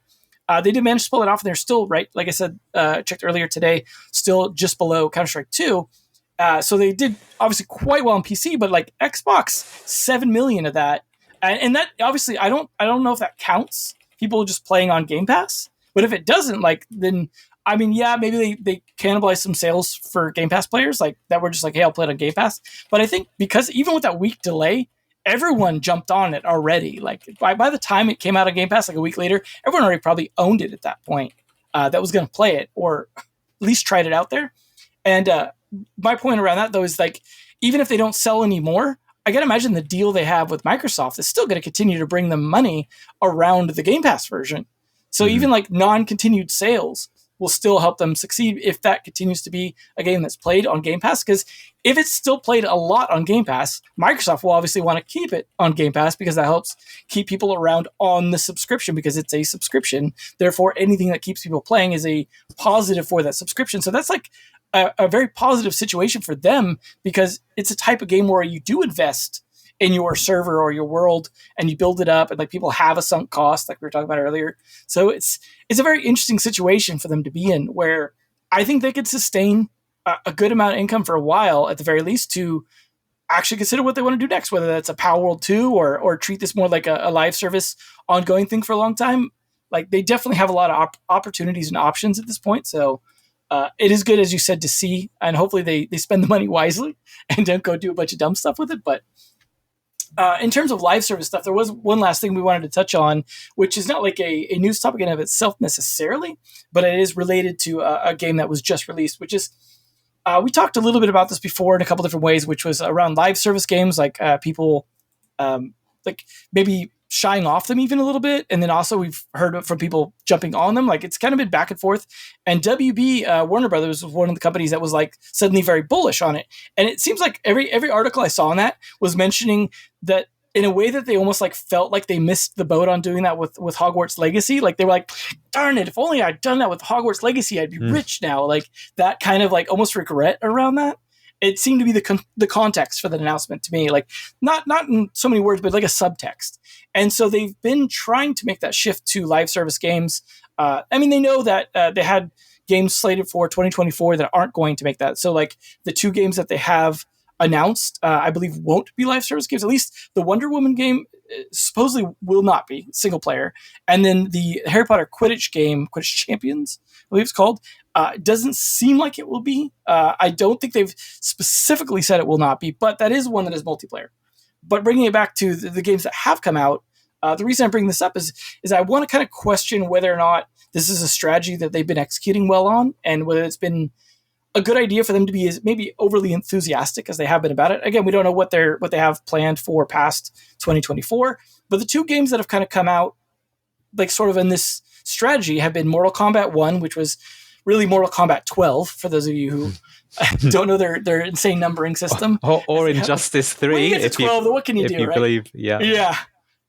they did manage to pull it off, and they're still right. Like I said, checked earlier today, still just below Counter-Strike 2. So they did obviously quite well on PC, but like Xbox, 7 million of that, and that obviously I don't know if that counts people just playing on Game Pass. But if it doesn't, like then I mean, yeah, maybe they cannibalize some sales for Game Pass players like that were just like, hey, I'll play it on Game Pass. But I think because even with that week delay, everyone jumped on it already. Like by the time it came out on Game Pass, like a week later, everyone already probably owned it at that point. That was going to play it or at least tried it out there, and. My point around that, though, is like, even if they don't sell anymore, I can imagine the deal they have with Microsoft is still going to continue to bring them money around the Game Pass version. So even like non-continued sales will still help them succeed if that continues to be a game that's played on Game Pass. Because if it's still played a lot on Game Pass, Microsoft will obviously want to keep it on Game Pass because that helps keep people around on the subscription because it's a subscription. Therefore, anything that keeps people playing is a positive for that subscription. So that's like a very positive situation for them because it's a type of game where you do invest in your server or your world and you build it up and like people have a sunk cost like we were talking about earlier. So it's a very interesting situation for them to be in where I think they could sustain a good amount of income for a while at the very least to actually consider what they want to do next, whether that's a Palworld 2 or treat this more like a live service ongoing thing for a long time. Like they definitely have a lot of opportunities and options at this point. So it is good, as you said, to see, and hopefully they spend the money wisely and don't go do a bunch of dumb stuff with it. But In terms of live service stuff, there was one last thing we wanted to touch on, which is not like a news topic in and of itself necessarily, but it is related to a game that was just released, which is, we talked a little bit about this before in a couple different ways, which was around live service games, like people like maybe shying off them even a little bit. And then also we've heard from people jumping on them. Like it's kind of been back and forth. And WB, Warner Brothers, was one of the companies that was like suddenly very bullish on it. And it seems like every article I saw on that was mentioning that in a way that they almost like felt like they missed the boat on doing that with Hogwarts Legacy. Like they were like, darn it, if only I'd done that with Hogwarts Legacy, I'd be rich now. Like that kind of like almost regret around that. It seemed to be the context for the announcement to me, like not in so many words, but like a subtext. And so they've been trying to make that shift to live service games. I mean, they know that they had games slated for 2024 that aren't going to make that. So like the two games that they have announced, I believe won't be live service games. At least the Wonder Woman game supposedly will not be single player. And then the Harry Potter Quidditch game, Quidditch Champions, I believe it's called, doesn't seem like it will be. I don't think they've specifically said it will not be, but that is one that is multiplayer. But bringing it back to the games that have come out, the reason I bring this up is I want to kind of question whether or not this is a strategy that they've been executing well on, and whether it's been a good idea for them to be as maybe overly enthusiastic as they have been about it. Again, we don't know what they have planned for past 2024, but the two games that have kind of come out like sort of in this strategy have been Mortal Kombat 1, which was really Mortal Kombat 12, for those of you who don't know their insane numbering system.
Or Injustice 3.
When you get to 12, what can you do, right?
Believe, yeah.
Yeah,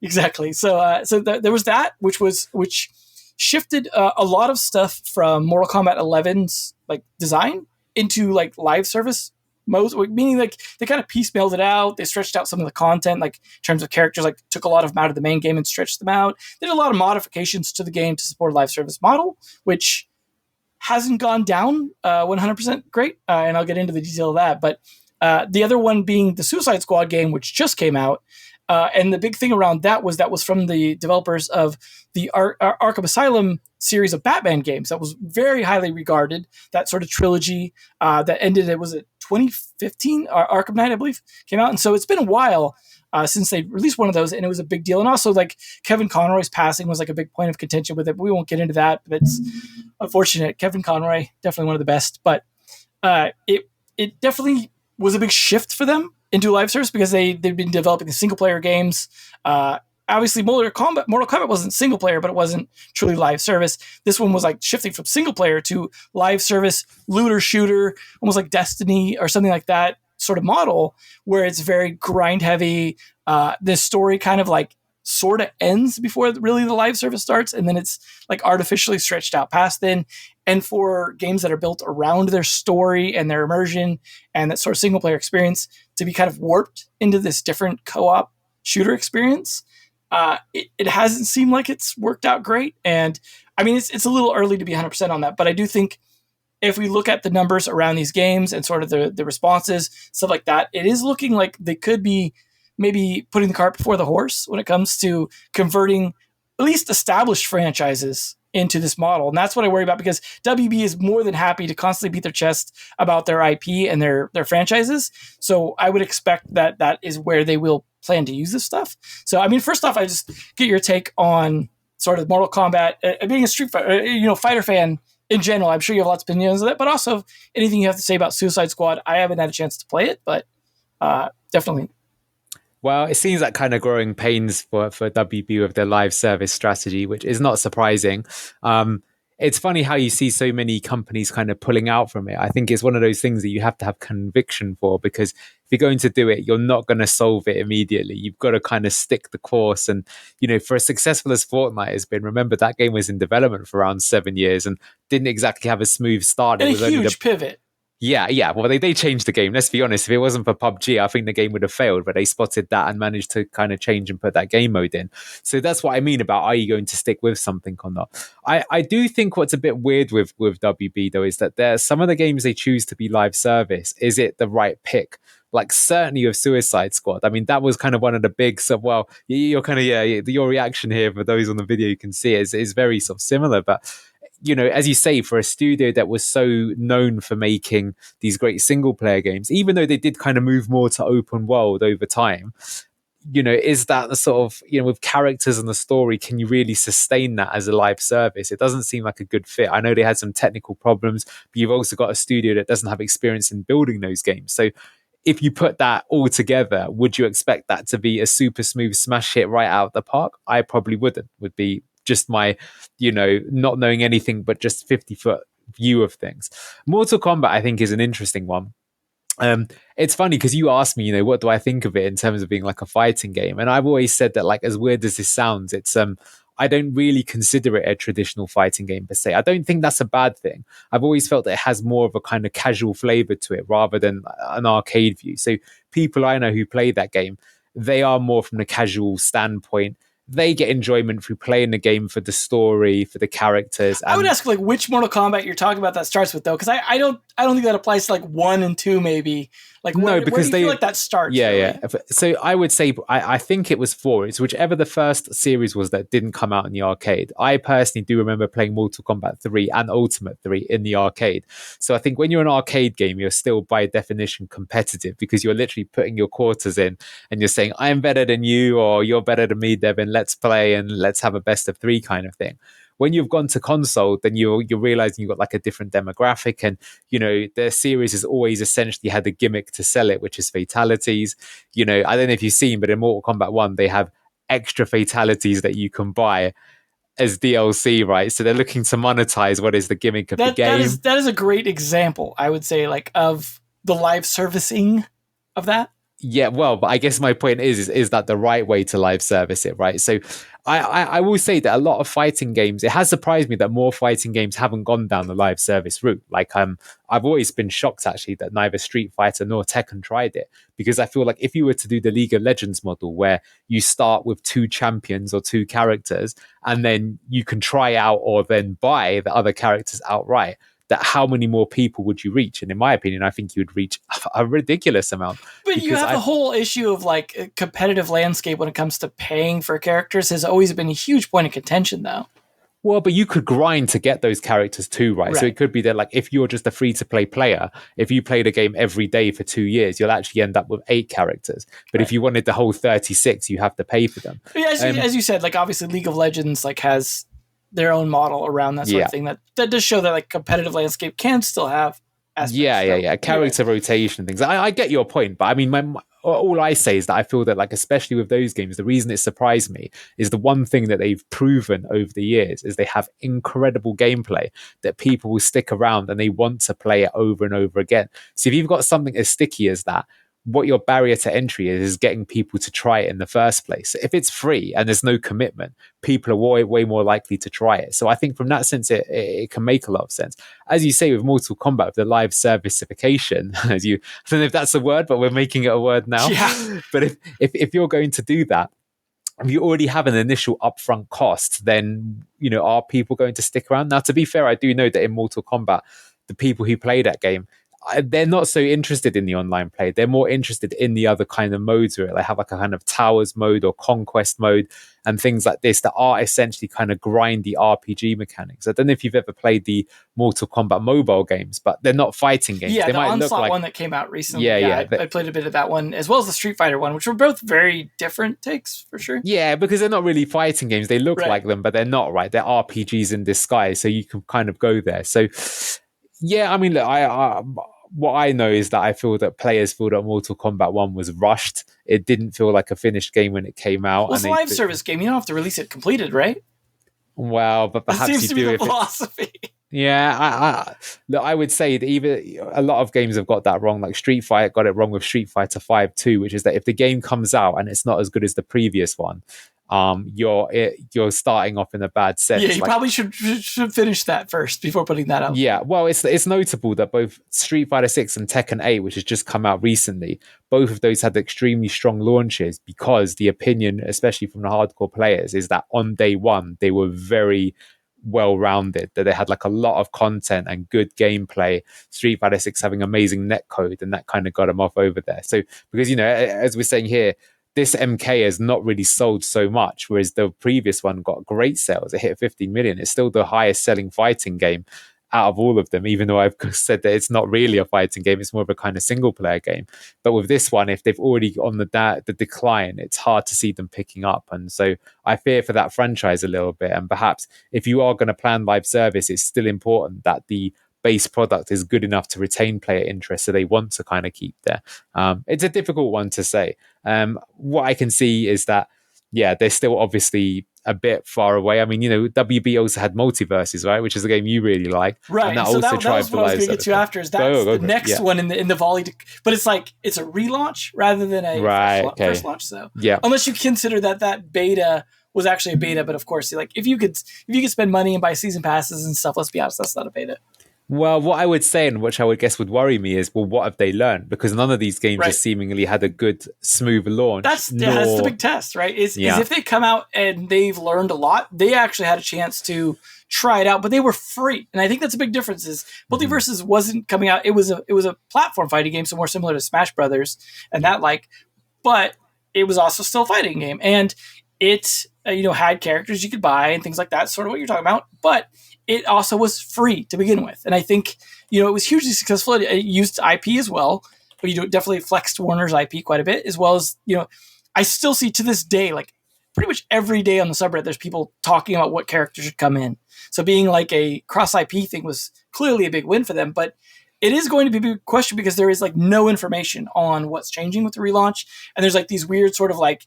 exactly. So there was that, which shifted a lot of stuff from Mortal Kombat 11's like design into like live service modes, meaning like they kind of piecemealed it out. They stretched out some of the content, like in terms of characters, like took a lot of them out of the main game and stretched them out. They did a lot of modifications to the game to support a live service model, which hasn't gone down 100% great. And I'll get into the detail of that. But the other one being the Suicide Squad game, which just came out. And the big thing around that was from the developers of the Arkham Asylum series of Batman games that was very highly regarded. That sort of trilogy that ended, it was 2015, Arkham Knight, I believe, came out. And so it's been a while since they released one of those, and it was a big deal. And also, like, Kevin Conroy's passing was like a big point of contention with it, but we won't get into that. But it's unfortunate. Kevin Conroy, definitely one of the best. But it definitely was a big shift for them into live service because they've been developing the single player games. Obviously, Mortal Kombat wasn't single player, but it wasn't truly live service. This one was like shifting from single player to live service, looter shooter, almost like Destiny or something like that sort of model, where it's very grind heavy. The story kind of like sort of ends before really the live service starts, and then it's like artificially stretched out past then. And for games that are built around their story and their immersion and that sort of single player experience to be kind of warped into this different co-op shooter experience, it hasn't seemed like it's worked out great. And I mean, it's a little early to be 100% on that, but I do think if we look at the numbers around these games and sort of the responses, stuff like that, it is looking like they could be maybe putting the cart before the horse when it comes to converting at least established franchises into this model. And that's what I worry about, because WB is more than happy to constantly beat their chest about their IP and their franchises. So I would expect that is where they will plan to use this stuff. So, I mean, first off, I just get your take on sort of Mortal Kombat, being a Street Fighter, fighter fan in general. I'm sure you have lots of opinions on that, but also anything you have to say about Suicide Squad. I haven't had a chance to play it, but definitely.
Well, it seems like kind of growing pains for WB with their live service strategy, which is not surprising. It's funny how you see so many companies kind of pulling out from it. I think it's one of those things that you have to have conviction for, because if you're going to do it, you're not going to solve it immediately. You've got to kind of stick the course. And, for as successful as Fortnite has been, remember that game was in development for around 7 years and didn't exactly have a smooth start.
And it was a huge pivot.
Yeah. Well, they changed the game. Let's be honest. If it wasn't for PUBG, I think the game would have failed, but they spotted that and managed to kind of change and put that game mode in. So that's what I mean about, are you going to stick with something or not? I do think what's a bit weird with WB, though, is that there some of the games they choose to be live service. Is it the right pick? Like, certainly with Suicide Squad. I mean, that was kind of one of the big, well, you're kind of, your reaction here, for those on the video you can see, is very sort of similar. But as you say, for a studio that was so known for making these great single player games, even though they did kind of move more to open world over time, is that the sort of, with characters and the story, can you really sustain that as a live service? It doesn't seem like a good fit. I know they had some technical problems, but you've also got a studio that doesn't have experience in building those games. So if you put that all together, would you expect that to be a super smooth smash hit right out of the park? I probably wouldn't, would be just my, not knowing anything but just 50-foot view of things. Mortal Kombat, I think, is an interesting one. It's funny because you asked me, what do I think of it in terms of being like a fighting game? And I've always said that, like, as weird as this sounds, it's I don't really consider it a traditional fighting game per se. I don't think that's a bad thing. I've always felt that it has more of a kind of casual flavor to it rather than an arcade view. So people I know who play that game, they are more from the casual standpoint. They get enjoyment through playing the game for the story, for the characters.
I would ask, like, which Mortal Kombat you're talking about that starts with, though, because I don't think that applies to like 1 and 2 maybe. Like,
no, because
where do you feel like that starts?
Yeah,
really?
yeah. So I would say I think it was 4. It's whichever the first series was that didn't come out in the arcade. I personally do remember playing Mortal Kombat 3 and Ultimate 3 in the arcade. So I think when you're an arcade game, you're still by definition competitive because you're literally putting your quarters in and you're saying, I'm better than you, or you're better than me, Devin. Let's play and let's have a best of 3 kind of thing. When you've gone to console, then you're realizing you've got like a different demographic, and the series has always essentially had a gimmick to sell it, which is fatalities. I don't know if you've seen, but in Mortal Kombat 1 they have extra fatalities that you can buy as DLC, right? So they're looking to monetize what is the gimmick of the game.
That is a great example, I would say, like, of the live servicing of that.
Yeah, well, but I guess my point is that the right way to live service it, right? So I will say that a lot of fighting games, it has surprised me that more fighting games haven't gone down the live service route. Like, I've always been shocked, actually, that neither Street Fighter nor Tekken tried it, because I feel like if you were to do the League of Legends model where you start with 2 champions or 2 characters, and then you can try out or then buy the other characters outright, that how many more people would you reach? And in my opinion, I think you would reach a ridiculous amount.
But you have the whole issue of, like, a competitive landscape when it comes to paying for characters has always been a huge point of contention, though.
Well, but you could grind to get those characters too, right? So it could be that, like, if you're just a free-to-play player, if you play the game every day for 2 years, you'll actually end up with 8 characters. But if you wanted the whole 36, you have to pay for them.
Yeah, as you said, like, obviously League of Legends, like, has their own model around that sort of thing. That does show that, like, competitive landscape can still have aspects.
Yeah. Character rotation and things. I get your point, but I mean, all I say is that I feel that, like, especially with those games, the reason it surprised me is the one thing that they've proven over the years is they have incredible gameplay that people will stick around and they want to play it over and over again. So if you've got something as sticky as that, what your barrier to entry is getting people to try it in the first place. If it's free and there's no commitment, people are way more likely to try it. So I think from that sense, it can make a lot of sense. As you say, with Mortal Kombat, with the live servicification, I don't know if that's a word, but we're making it a word now.
Yeah.
But if you're going to do that, if you already have an initial upfront cost, then, are people going to stick around? Now, to be fair, I do know that in Mortal Kombat, the people who play that game, they're not so interested in the online play. They're more interested in the other kind of modes where they have like a kind of towers mode or conquest mode and things like this that are essentially kind of grindy RPG mechanics. I don't know if you've ever played the Mortal Kombat mobile games, but they're not fighting games.
Yeah,
they
the
might
Onslaught
look like
one that came out recently.
Yeah.
I played a bit of that one, as well as the Street Fighter one, which were both very different takes, for sure.
Yeah, because they're not really fighting games. They look like them, but they're not, right? They're RPGs in disguise, so you can kind of go there. So, yeah, I mean, look, what I know is that I feel that players feel that Mortal Kombat 1 was rushed. It didn't feel like a finished game when it came out.
Well, it's a live service game. You don't have to release it completed, right?
Well, but perhaps
that seems to be the
if
philosophy.
Yeah, I would say that even a lot of games have got that wrong. Like Street Fighter got it wrong with Street Fighter 5 too, which is that if the game comes out and it's not as good as the previous one, you're starting off in a bad sense.
Yeah, you probably should finish that first before putting that out.
Yeah, well, it's notable that both Street Fighter 6 and Tekken 8, which has just come out recently, both of those had extremely strong launches because the opinion, especially from the hardcore players, is that on day one they were very well-rounded, that they had like a lot of content and good gameplay. Street Fighter 6 having amazing netcode, and that kind of got them off over there. So because, as we're saying here, this MK has not really sold so much, whereas the previous one got great sales. It hit 15 million. It's still the highest selling fighting game. out of all of them, even though I've said that it's not really a fighting game, it's more of a kind of single player game. But with this one, if they've already on the decline, it's hard to see them picking up. And so I fear for that franchise a little bit. And perhaps if you are going to plan live service, it's still important that the base product is good enough to retain player interest, so they want to kind of keep there. It's a difficult one to say. What I can see is that, yeah, they're still obviously a bit far away. I mean, WB also had Multiverses, right, which is a game you really like,
right?
And that
so
also
that was what I was going to get to after. Is that's the next one in the volley, but it's like it's a relaunch rather than a first launch. So
yeah,
unless you consider that beta was actually a beta, but of course, like if you could spend money and buy season passes and stuff, let's be honest, that's not a beta.
Well, what I would say, and which I would guess would worry me, is, well, what have they learned? Because none of these games have seemingly had a good, smooth launch.
That's the big test, right? Is if they come out and they've learned a lot, they actually had a chance to try it out, but they were free. And I think that's a big difference. Is Multiverses wasn't coming out. It was a platform fighting game, so more similar to Smash Brothers and that but it was also still a fighting game. And it had characters you could buy and things like that, sort of what you're talking about. But it also was free to begin with. And I think, it was hugely successful. It used IP as well, but definitely flexed Warner's IP quite a bit, as well as, I still see to this day, like pretty much every day on the subreddit, there's people talking about what characters should come in. So being like a cross IP thing was clearly a big win for them, but it is going to be a big question because there is like no information on what's changing with the relaunch. And there's like these weird sort of like,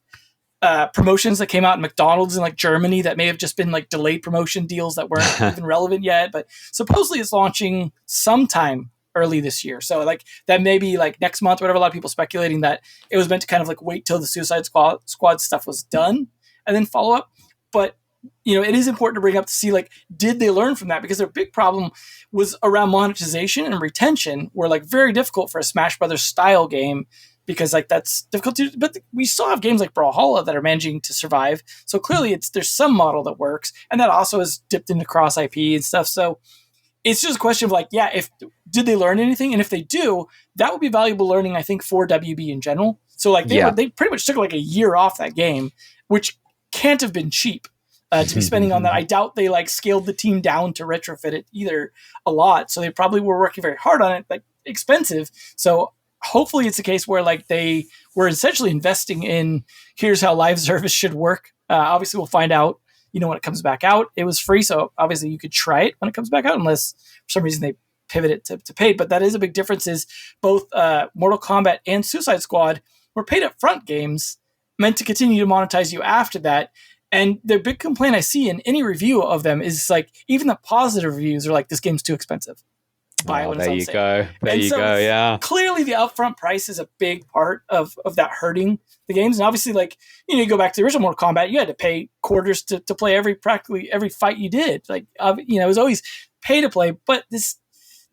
promotions that came out in McDonald's in like Germany that may have just been like delayed promotion deals that weren't even relevant yet, but supposedly it's launching sometime early this year. So like that may be like next month, whatever. A lot of people speculating that it was meant to kind of like wait till the Suicide Squad stuff was done and then follow up. But it is important to bring up to see like, did they learn from that? Because their big problem was around monetization and retention were like very difficult for a Smash Brothers style game, because like that's difficult to, but we still have games like Brawlhalla that are managing to survive. So clearly there's some model that works, and that also has dipped into cross IP and stuff. So it's just a question of like, did they learn anything? And if they do, that would be valuable learning, I think, for WB in general. So like they pretty much took like a year off that game, which can't have been cheap to be spending on that. I doubt they like scaled the team down to retrofit it either a lot. So they probably were working very hard on it, like expensive. So hopefully it's a case where like they were essentially investing in, here's how live service should work. Obviously we'll find out, when it comes back out. It was free, so obviously you could try it when it comes back out, unless for some reason they pivot it to paid. But that is a big difference. Is both Mortal Kombat and Suicide Squad were paid up front games meant to continue to monetize you after that. And the big complaint I see in any review of them is like, even the positive reviews are like, this game's too expensive.
There you go. Yeah.
Clearly the upfront price is a big part of that hurting the games. And obviously, like, you go back to the original Mortal Kombat, you had to pay quarters to play practically every fight you did. Like, it was always pay to play, but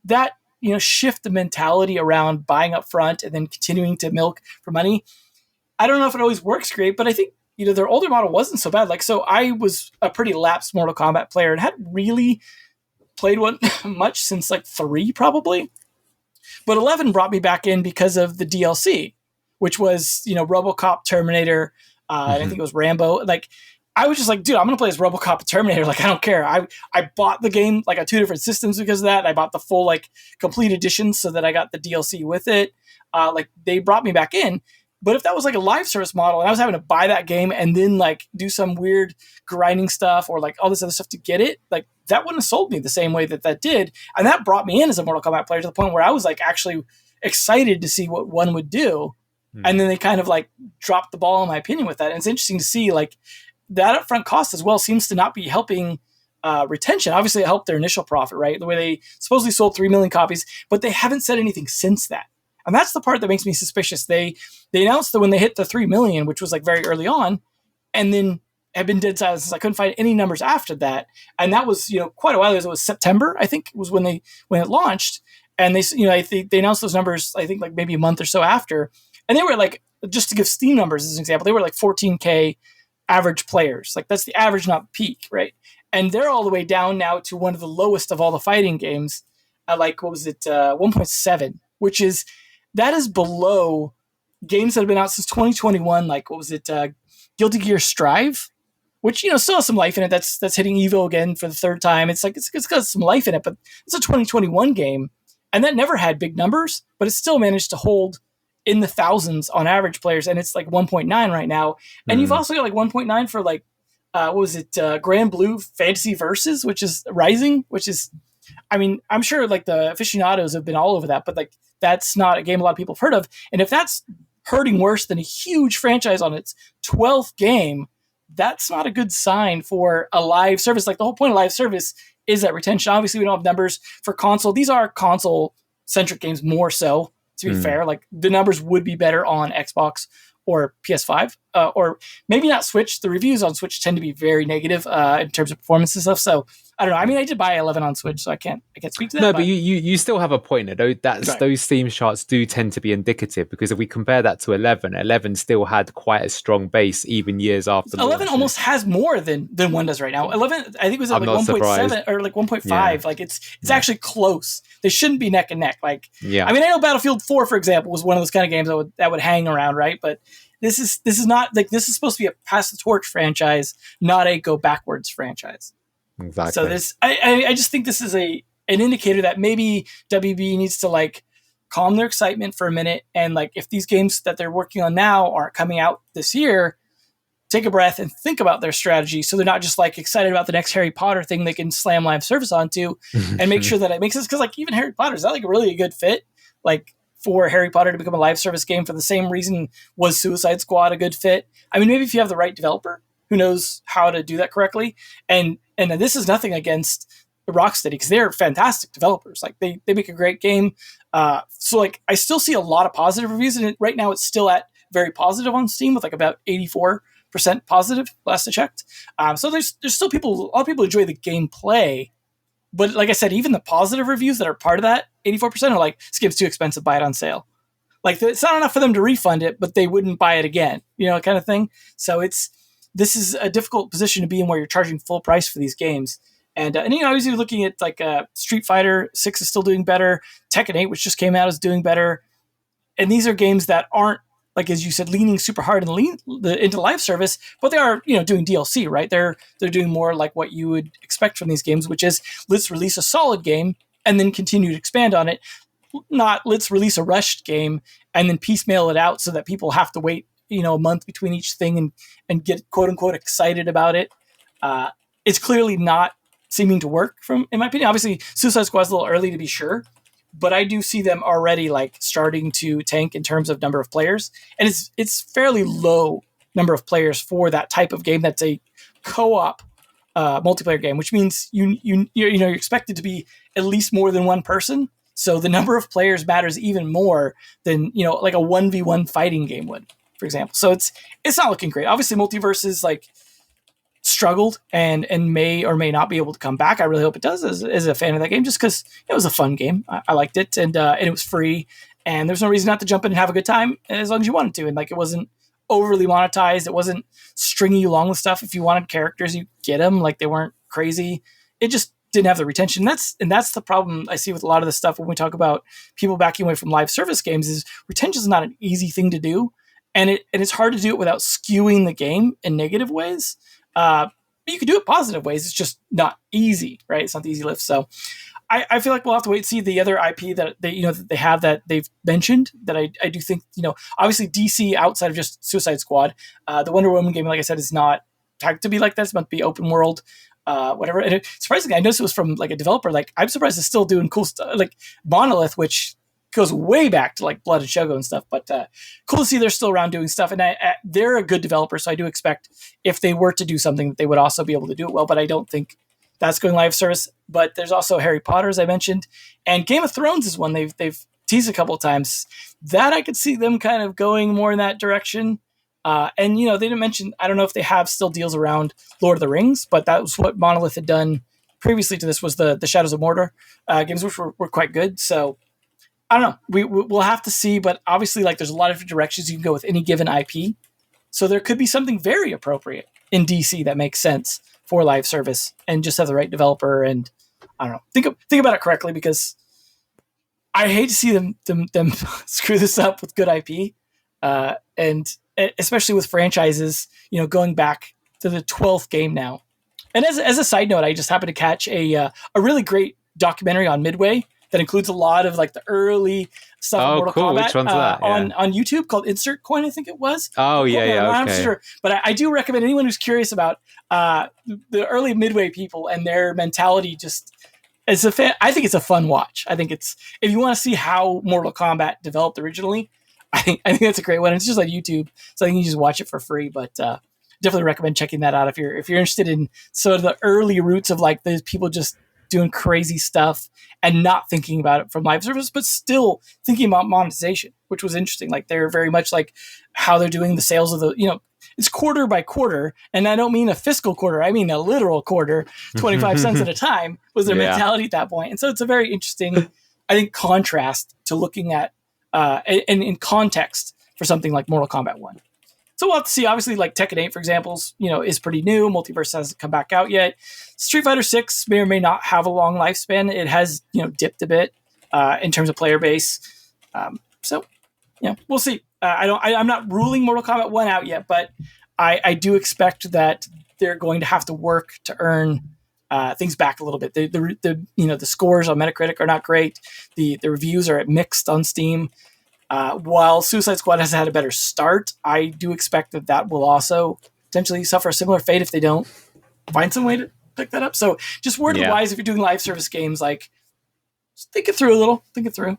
that shift the mentality around buying up front and then continuing to milk for money. I don't know if it always works great, but I think, their older model wasn't so bad. Like, so I was a pretty lapsed Mortal Kombat player and hadn't really played one much since like 3 probably, but 11 brought me back in because of the DLC, which was RoboCop, Terminator, and I think it was Rambo. Like, I was just like, dude, I'm gonna play as RoboCop and Terminator. Like, I don't care. I bought the game like on 2 different systems because of that. I bought the full like complete edition so that I got the DLC with it. Like, they brought me back in. But if that was like a live service model and I was having to buy that game and then like do some weird grinding stuff or like all this other stuff to get it, like that wouldn't have sold me the same way that did. And that brought me in as a Mortal Kombat player to the point where I was like actually excited to see what one would do. And then they kind of like dropped the ball in my opinion with that. And it's interesting to see like that upfront cost as well seems to not be helping retention. Obviously it helped their initial profit, right? The way they supposedly sold 3 million copies, but they haven't said anything since that. And that's the part that makes me suspicious. They announced that when they hit the 3 million, which was like very early on, and then have been dead silent since. I couldn't find any numbers after that. And that was, quite a while ago. It was September, I think, was when it launched. And they, they announced those numbers, I think like maybe a month or so after. And they were like, just to give Steam numbers as an example, they were like 14K average players. Like that's the average, not peak, right? And they're all the way down now to one of the lowest of all the fighting games at like, 1.7, which is, that is below games that have been out since 2021. Like, Guilty Gear Strive which still has some life in it. That's hitting Evo again for the third time. It's got some life in it, but it's a 2021 game, and that never had big numbers, but it still managed to hold in the thousands on average players, and it's like 1.9 right now. And you've also got like 1.9 for like what was it, Grand Blue Fantasy Versus, which is Rising, which is, I mean, I'm sure like the aficionados have been all over that, but like that's not a game a lot of people have heard of. And if that's hurting worse than a huge franchise on its 12th game, that's not a good sign for a live service. Like the whole point of live service is that retention. Obviously, we don't have numbers for console. These are console-centric games more so, to be fair. Like the numbers would be better on Xbox or PS5, or maybe not Switch. The reviews on Switch tend to be very negative in terms of performance and stuff. So I don't know. I mean, I did buy 11 on Switch, so I can't speak to that.
No, but you still have a point. Those Steam charts do tend to be indicative, because if we compare that to 11 still had quite a strong base even years after.
11 almost has more than 1 does right now. 11, I think, was at like 1.7 or like 1.5. Yeah. Like it's actually close. They shouldn't be neck and neck. Like, yeah. I mean, I know Battlefield 4, for example, was one of those kind of games that would hang around, right? But this is not like, this is supposed to be a pass the torch franchise, not a go backwards franchise.
Exactly.
So this, I just think this is an indicator that maybe WB needs to like calm their excitement for a minute, and like if these games that they're working on now aren't coming out this year, take a breath and think about their strategy, so they're not just like excited about the next Harry Potter thing they can slam live service onto, and make sure that it makes sense. Because like even Harry Potter, is that like really a good fit? Like for Harry Potter to become a live service game for the same reason was Suicide Squad a good fit? I mean, maybe if you have the right developer who knows how to do that correctly, and this is nothing against Rocksteady, because they're fantastic developers. Like they make a great game. So like I still see a lot of positive reviews, and right now it's still at very positive on Steam with like about 84% positive last I checked. So there's still a lot of people enjoy the gameplay, but like I said, even the positive reviews that are part of that 84% are like, this game's too expensive, buy it on sale. Like it's not enough for them to refund it, but they wouldn't buy it again, kind of thing. So this is a difficult position to be in, where you're charging full price for these games. And obviously looking at like Street Fighter 6 is still doing better. Tekken 8, which just came out, is doing better. And these are games that aren't, like as you said, leaning super hard into live service, but they are doing DLC, right? They're doing more like what you would expect from these games, which is let's release a solid game and then continue to expand on it. Not let's release a rushed game and then piecemeal it out so that people have to wait a month between each thing and get quote unquote excited about it. It's clearly not seeming to work, in my opinion. Obviously Suicide Squad's a little early to be sure, but I do see them already like starting to tank in terms of number of players, and it's fairly low number of players for that type of game that's a co-op multiplayer game, which means you're expected to be at least more than one person. So the number of players matters even more than like a 1v1 fighting game would, for example. So it's not looking great. Obviously Multiverse like struggled and may or may not be able to come back. I really hope it does, as a fan of that game, just because it was a fun game. I liked it, and it was free, and there's no reason not to jump in and have a good time as long as you wanted to. And like it wasn't overly monetized. It wasn't stringing you along with stuff. If you wanted characters, you get them. Like they weren't crazy. It just didn't have the retention. That's the problem I see with a lot of the stuff when we talk about people backing away from live service games. Is retention is not an easy thing to do, and it's hard to do it without skewing the game in negative ways. But you can do it positive ways. It's just not easy, right? It's not the easy lift. So I feel like we'll have to wait and see the other IP that they have that they've mentioned, that I do think, obviously DC outside of just Suicide Squad, the Wonder Woman game, like I said, is not tagged to be like that. It's meant to be open world, whatever. And surprisingly, I noticed it was from like a developer. Like I'm surprised it's still doing cool stuff, like Monolith, which goes way back to like Blood and Shogun and stuff, but cool to see they're still around doing stuff. And they're a good developer, so I do expect if they were to do something that they would also be able to do it well, but I don't think that's going live service. But there's also Harry Potter, as I mentioned, and Game of Thrones is one they've teased a couple of times that I could see them kind of going more in that direction. And they didn't mention, I don't know if they have still deals around Lord of the Rings, but that was what Monolith had done previously to this, was the Shadows of Mordor games, which were quite good. So I don't know. We'll have to see, but obviously, like, there's a lot of different directions you can go with any given IP. So there could be something very appropriate in DC that makes sense for live service, and just have the right developer. And I don't know. Think about it correctly, because I hate to see them screw this up with good IP, and especially with franchises, going back the 12th game now. And as a side note, I just happened to catch a really great documentary on Midway that includes a lot of like the early stuff of Mortal Kombat.
Which one's that? Yeah.
On YouTube called Insert Coin, I think it was.
Oh, yeah,
I'm
okay.
not sure. But I do recommend anyone who's curious about the early Midway people and their mentality. Just as a fan, I think it's a fun watch. I think it's, if you want to see how Mortal Kombat developed originally, I think that's a great one. It's just on YouTube, so I think you just watch it for free. But definitely recommend checking that out if you're interested in sort of the early roots of like those people just doing crazy stuff and not thinking about it from live service, but still thinking about monetization, which was interesting. Like they're very much like how they're doing the sales of the, it's quarter by quarter. And I don't mean a fiscal quarter. I mean a literal quarter, 25 cents at a time was their mentality at that point. And so it's a very interesting, I think, contrast to looking at, and in context for something like Mortal Kombat 1. So we'll have to see. Obviously, like Tekken 8, for example, is pretty new. Multiverse hasn't come back out yet. Street Fighter 6 may or may not have a long lifespan. It has, dipped a bit in terms of player base. So, we'll see. I'm not ruling Mortal Kombat 1 out yet, but I do expect that they're going to have to work to earn things back a little bit. The scores on Metacritic are not great. The reviews are mixed on Steam. While Suicide Squad has had a better start, I do expect that will also potentially suffer a similar fate if they don't find some way to pick that up. So just word of wise, if you're doing live service games, like just think it through a little. Think it through.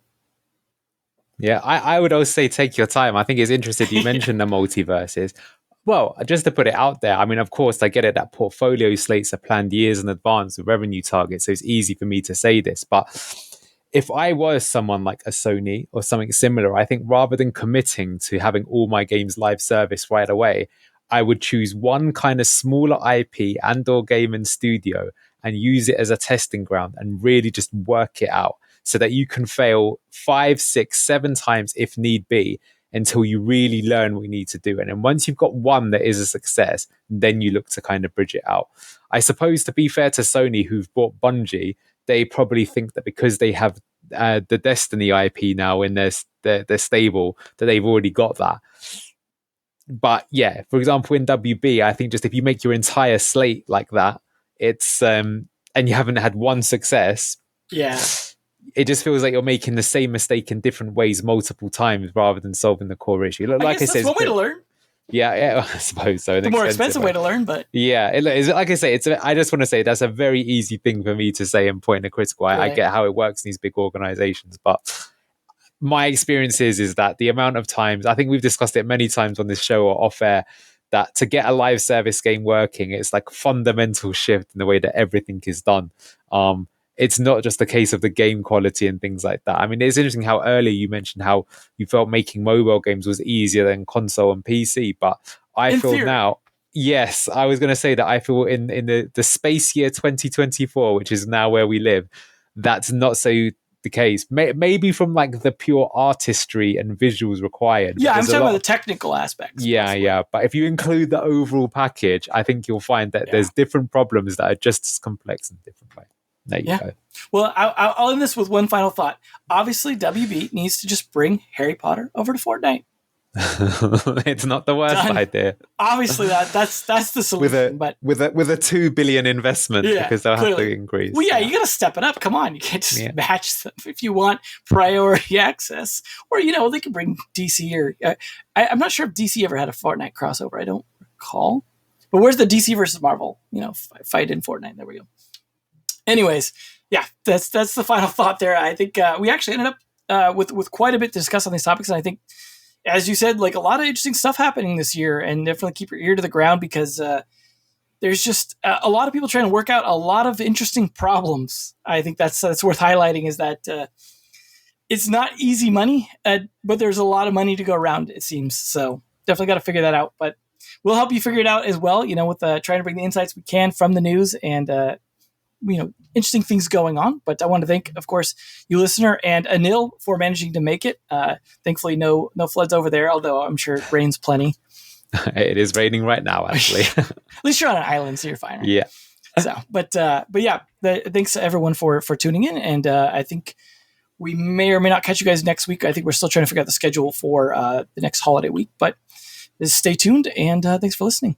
Yeah, I would always say take your time. I think it's interesting you mentioned the multiverses. Well, just to put it out there, I mean, of course, I get it that portfolio slates are planned years in advance with revenue targets, so it's easy for me to say this, but if I was someone like a Sony or something similar, I think rather than committing to having all my games live service right away, I would choose one kind of smaller IP and or game and studio and use it as a testing ground and really just work it out so that you can fail 5, 6, 7 times if need be until you really learn what you need to do. And then once you've got one that is a success, then you look to kind of bridge it out. I suppose, to be fair to Sony, who've bought Bungie, they probably think that because they have the Destiny IP now in their stable, that they've already got that. But yeah, for example, in WB, I think just if you make your entire slate like that, it's and you haven't had one success, it just feels like you're making the same mistake in different ways multiple times rather than solving the core issue. Like I said,
that's one way to learn.
Yeah, I suppose so.
The more expensive way to learn, but
like I say, I just want to say that's a very easy thing for me to say and point a critical. I get how it works in these big organizations, but my experience is that the amount of times, I think we've discussed it many times on this show or off air, that to get a live service game working, it's like a fundamental shift in the way that everything is done. It's not just a case of the game quality and things like that. I mean, it's interesting how earlier you mentioned how you felt making mobile games was easier than console and PC, but I feel now, yes, I was going to say that I feel in the space year 2024, which is now where we live, that's not so the case. Maybe from like the pure artistry and visuals required.
Yeah, I'm talking about the technical aspects.
Yeah. But if you include the overall package, I think you'll find that there's different problems that are just as complex in different ways. There you go.
Well, I'll end this with one final thought. Obviously, WB needs to just bring Harry Potter over to Fortnite.
It's not the worst idea.
Obviously, that's the solution.
With a 2 billion investment, because they'll have to increase.
Well, you got to step it up. Come on, you can't just match them if you want priority access. Or they can bring DC or I'm not sure if DC ever had a Fortnite crossover. I don't recall. But where's the DC versus Marvel? Fight in Fortnite. There we go. Anyways, that's the final thought there. I think we actually ended up with quite a bit to discuss on these topics, and I think, as you said, like a lot of interesting stuff happening this year, and definitely keep your ear to the ground because there's just a lot of people trying to work out a lot of interesting problems. I think that's worth highlighting is that it's not easy money, but there's a lot of money to go around, it seems. So definitely got to figure that out, but we'll help you figure it out as well, with trying to bring the insights we can from the news and interesting things going on. But I want to thank, of course, you listener and Anil for managing to make it. Thankfully, no floods over there, although I'm sure it rains plenty.
It is raining right now, actually.
At least you're on an island, so you're fine. Right?
Yeah.
So, but yeah, thanks to everyone for tuning in. And I think we may or may not catch you guys next week. I think we're still trying to figure out the schedule for the next holiday week, but stay tuned and thanks for listening.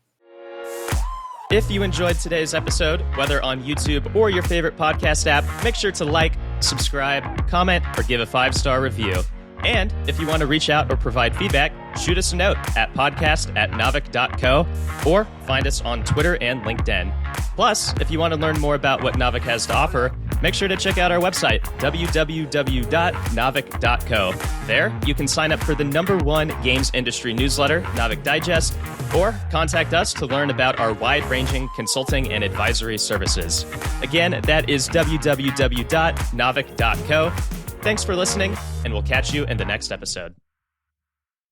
If you enjoyed today's episode, whether on YouTube or your favorite podcast app, make sure to like, subscribe, comment, or give a 5-star review. And if you want to reach out or provide feedback, shoot us a note at podcast@navic.co or find us on Twitter and LinkedIn. Plus, if you want to learn more about what Navic has to offer, make sure to check out our website, www.navic.co. There, you can sign up for the #1 games industry newsletter, Navic Digest, or contact us to learn about our wide-ranging consulting and advisory services. Again, that is www.navic.co. Thanks for listening, and we'll catch you in the next episode.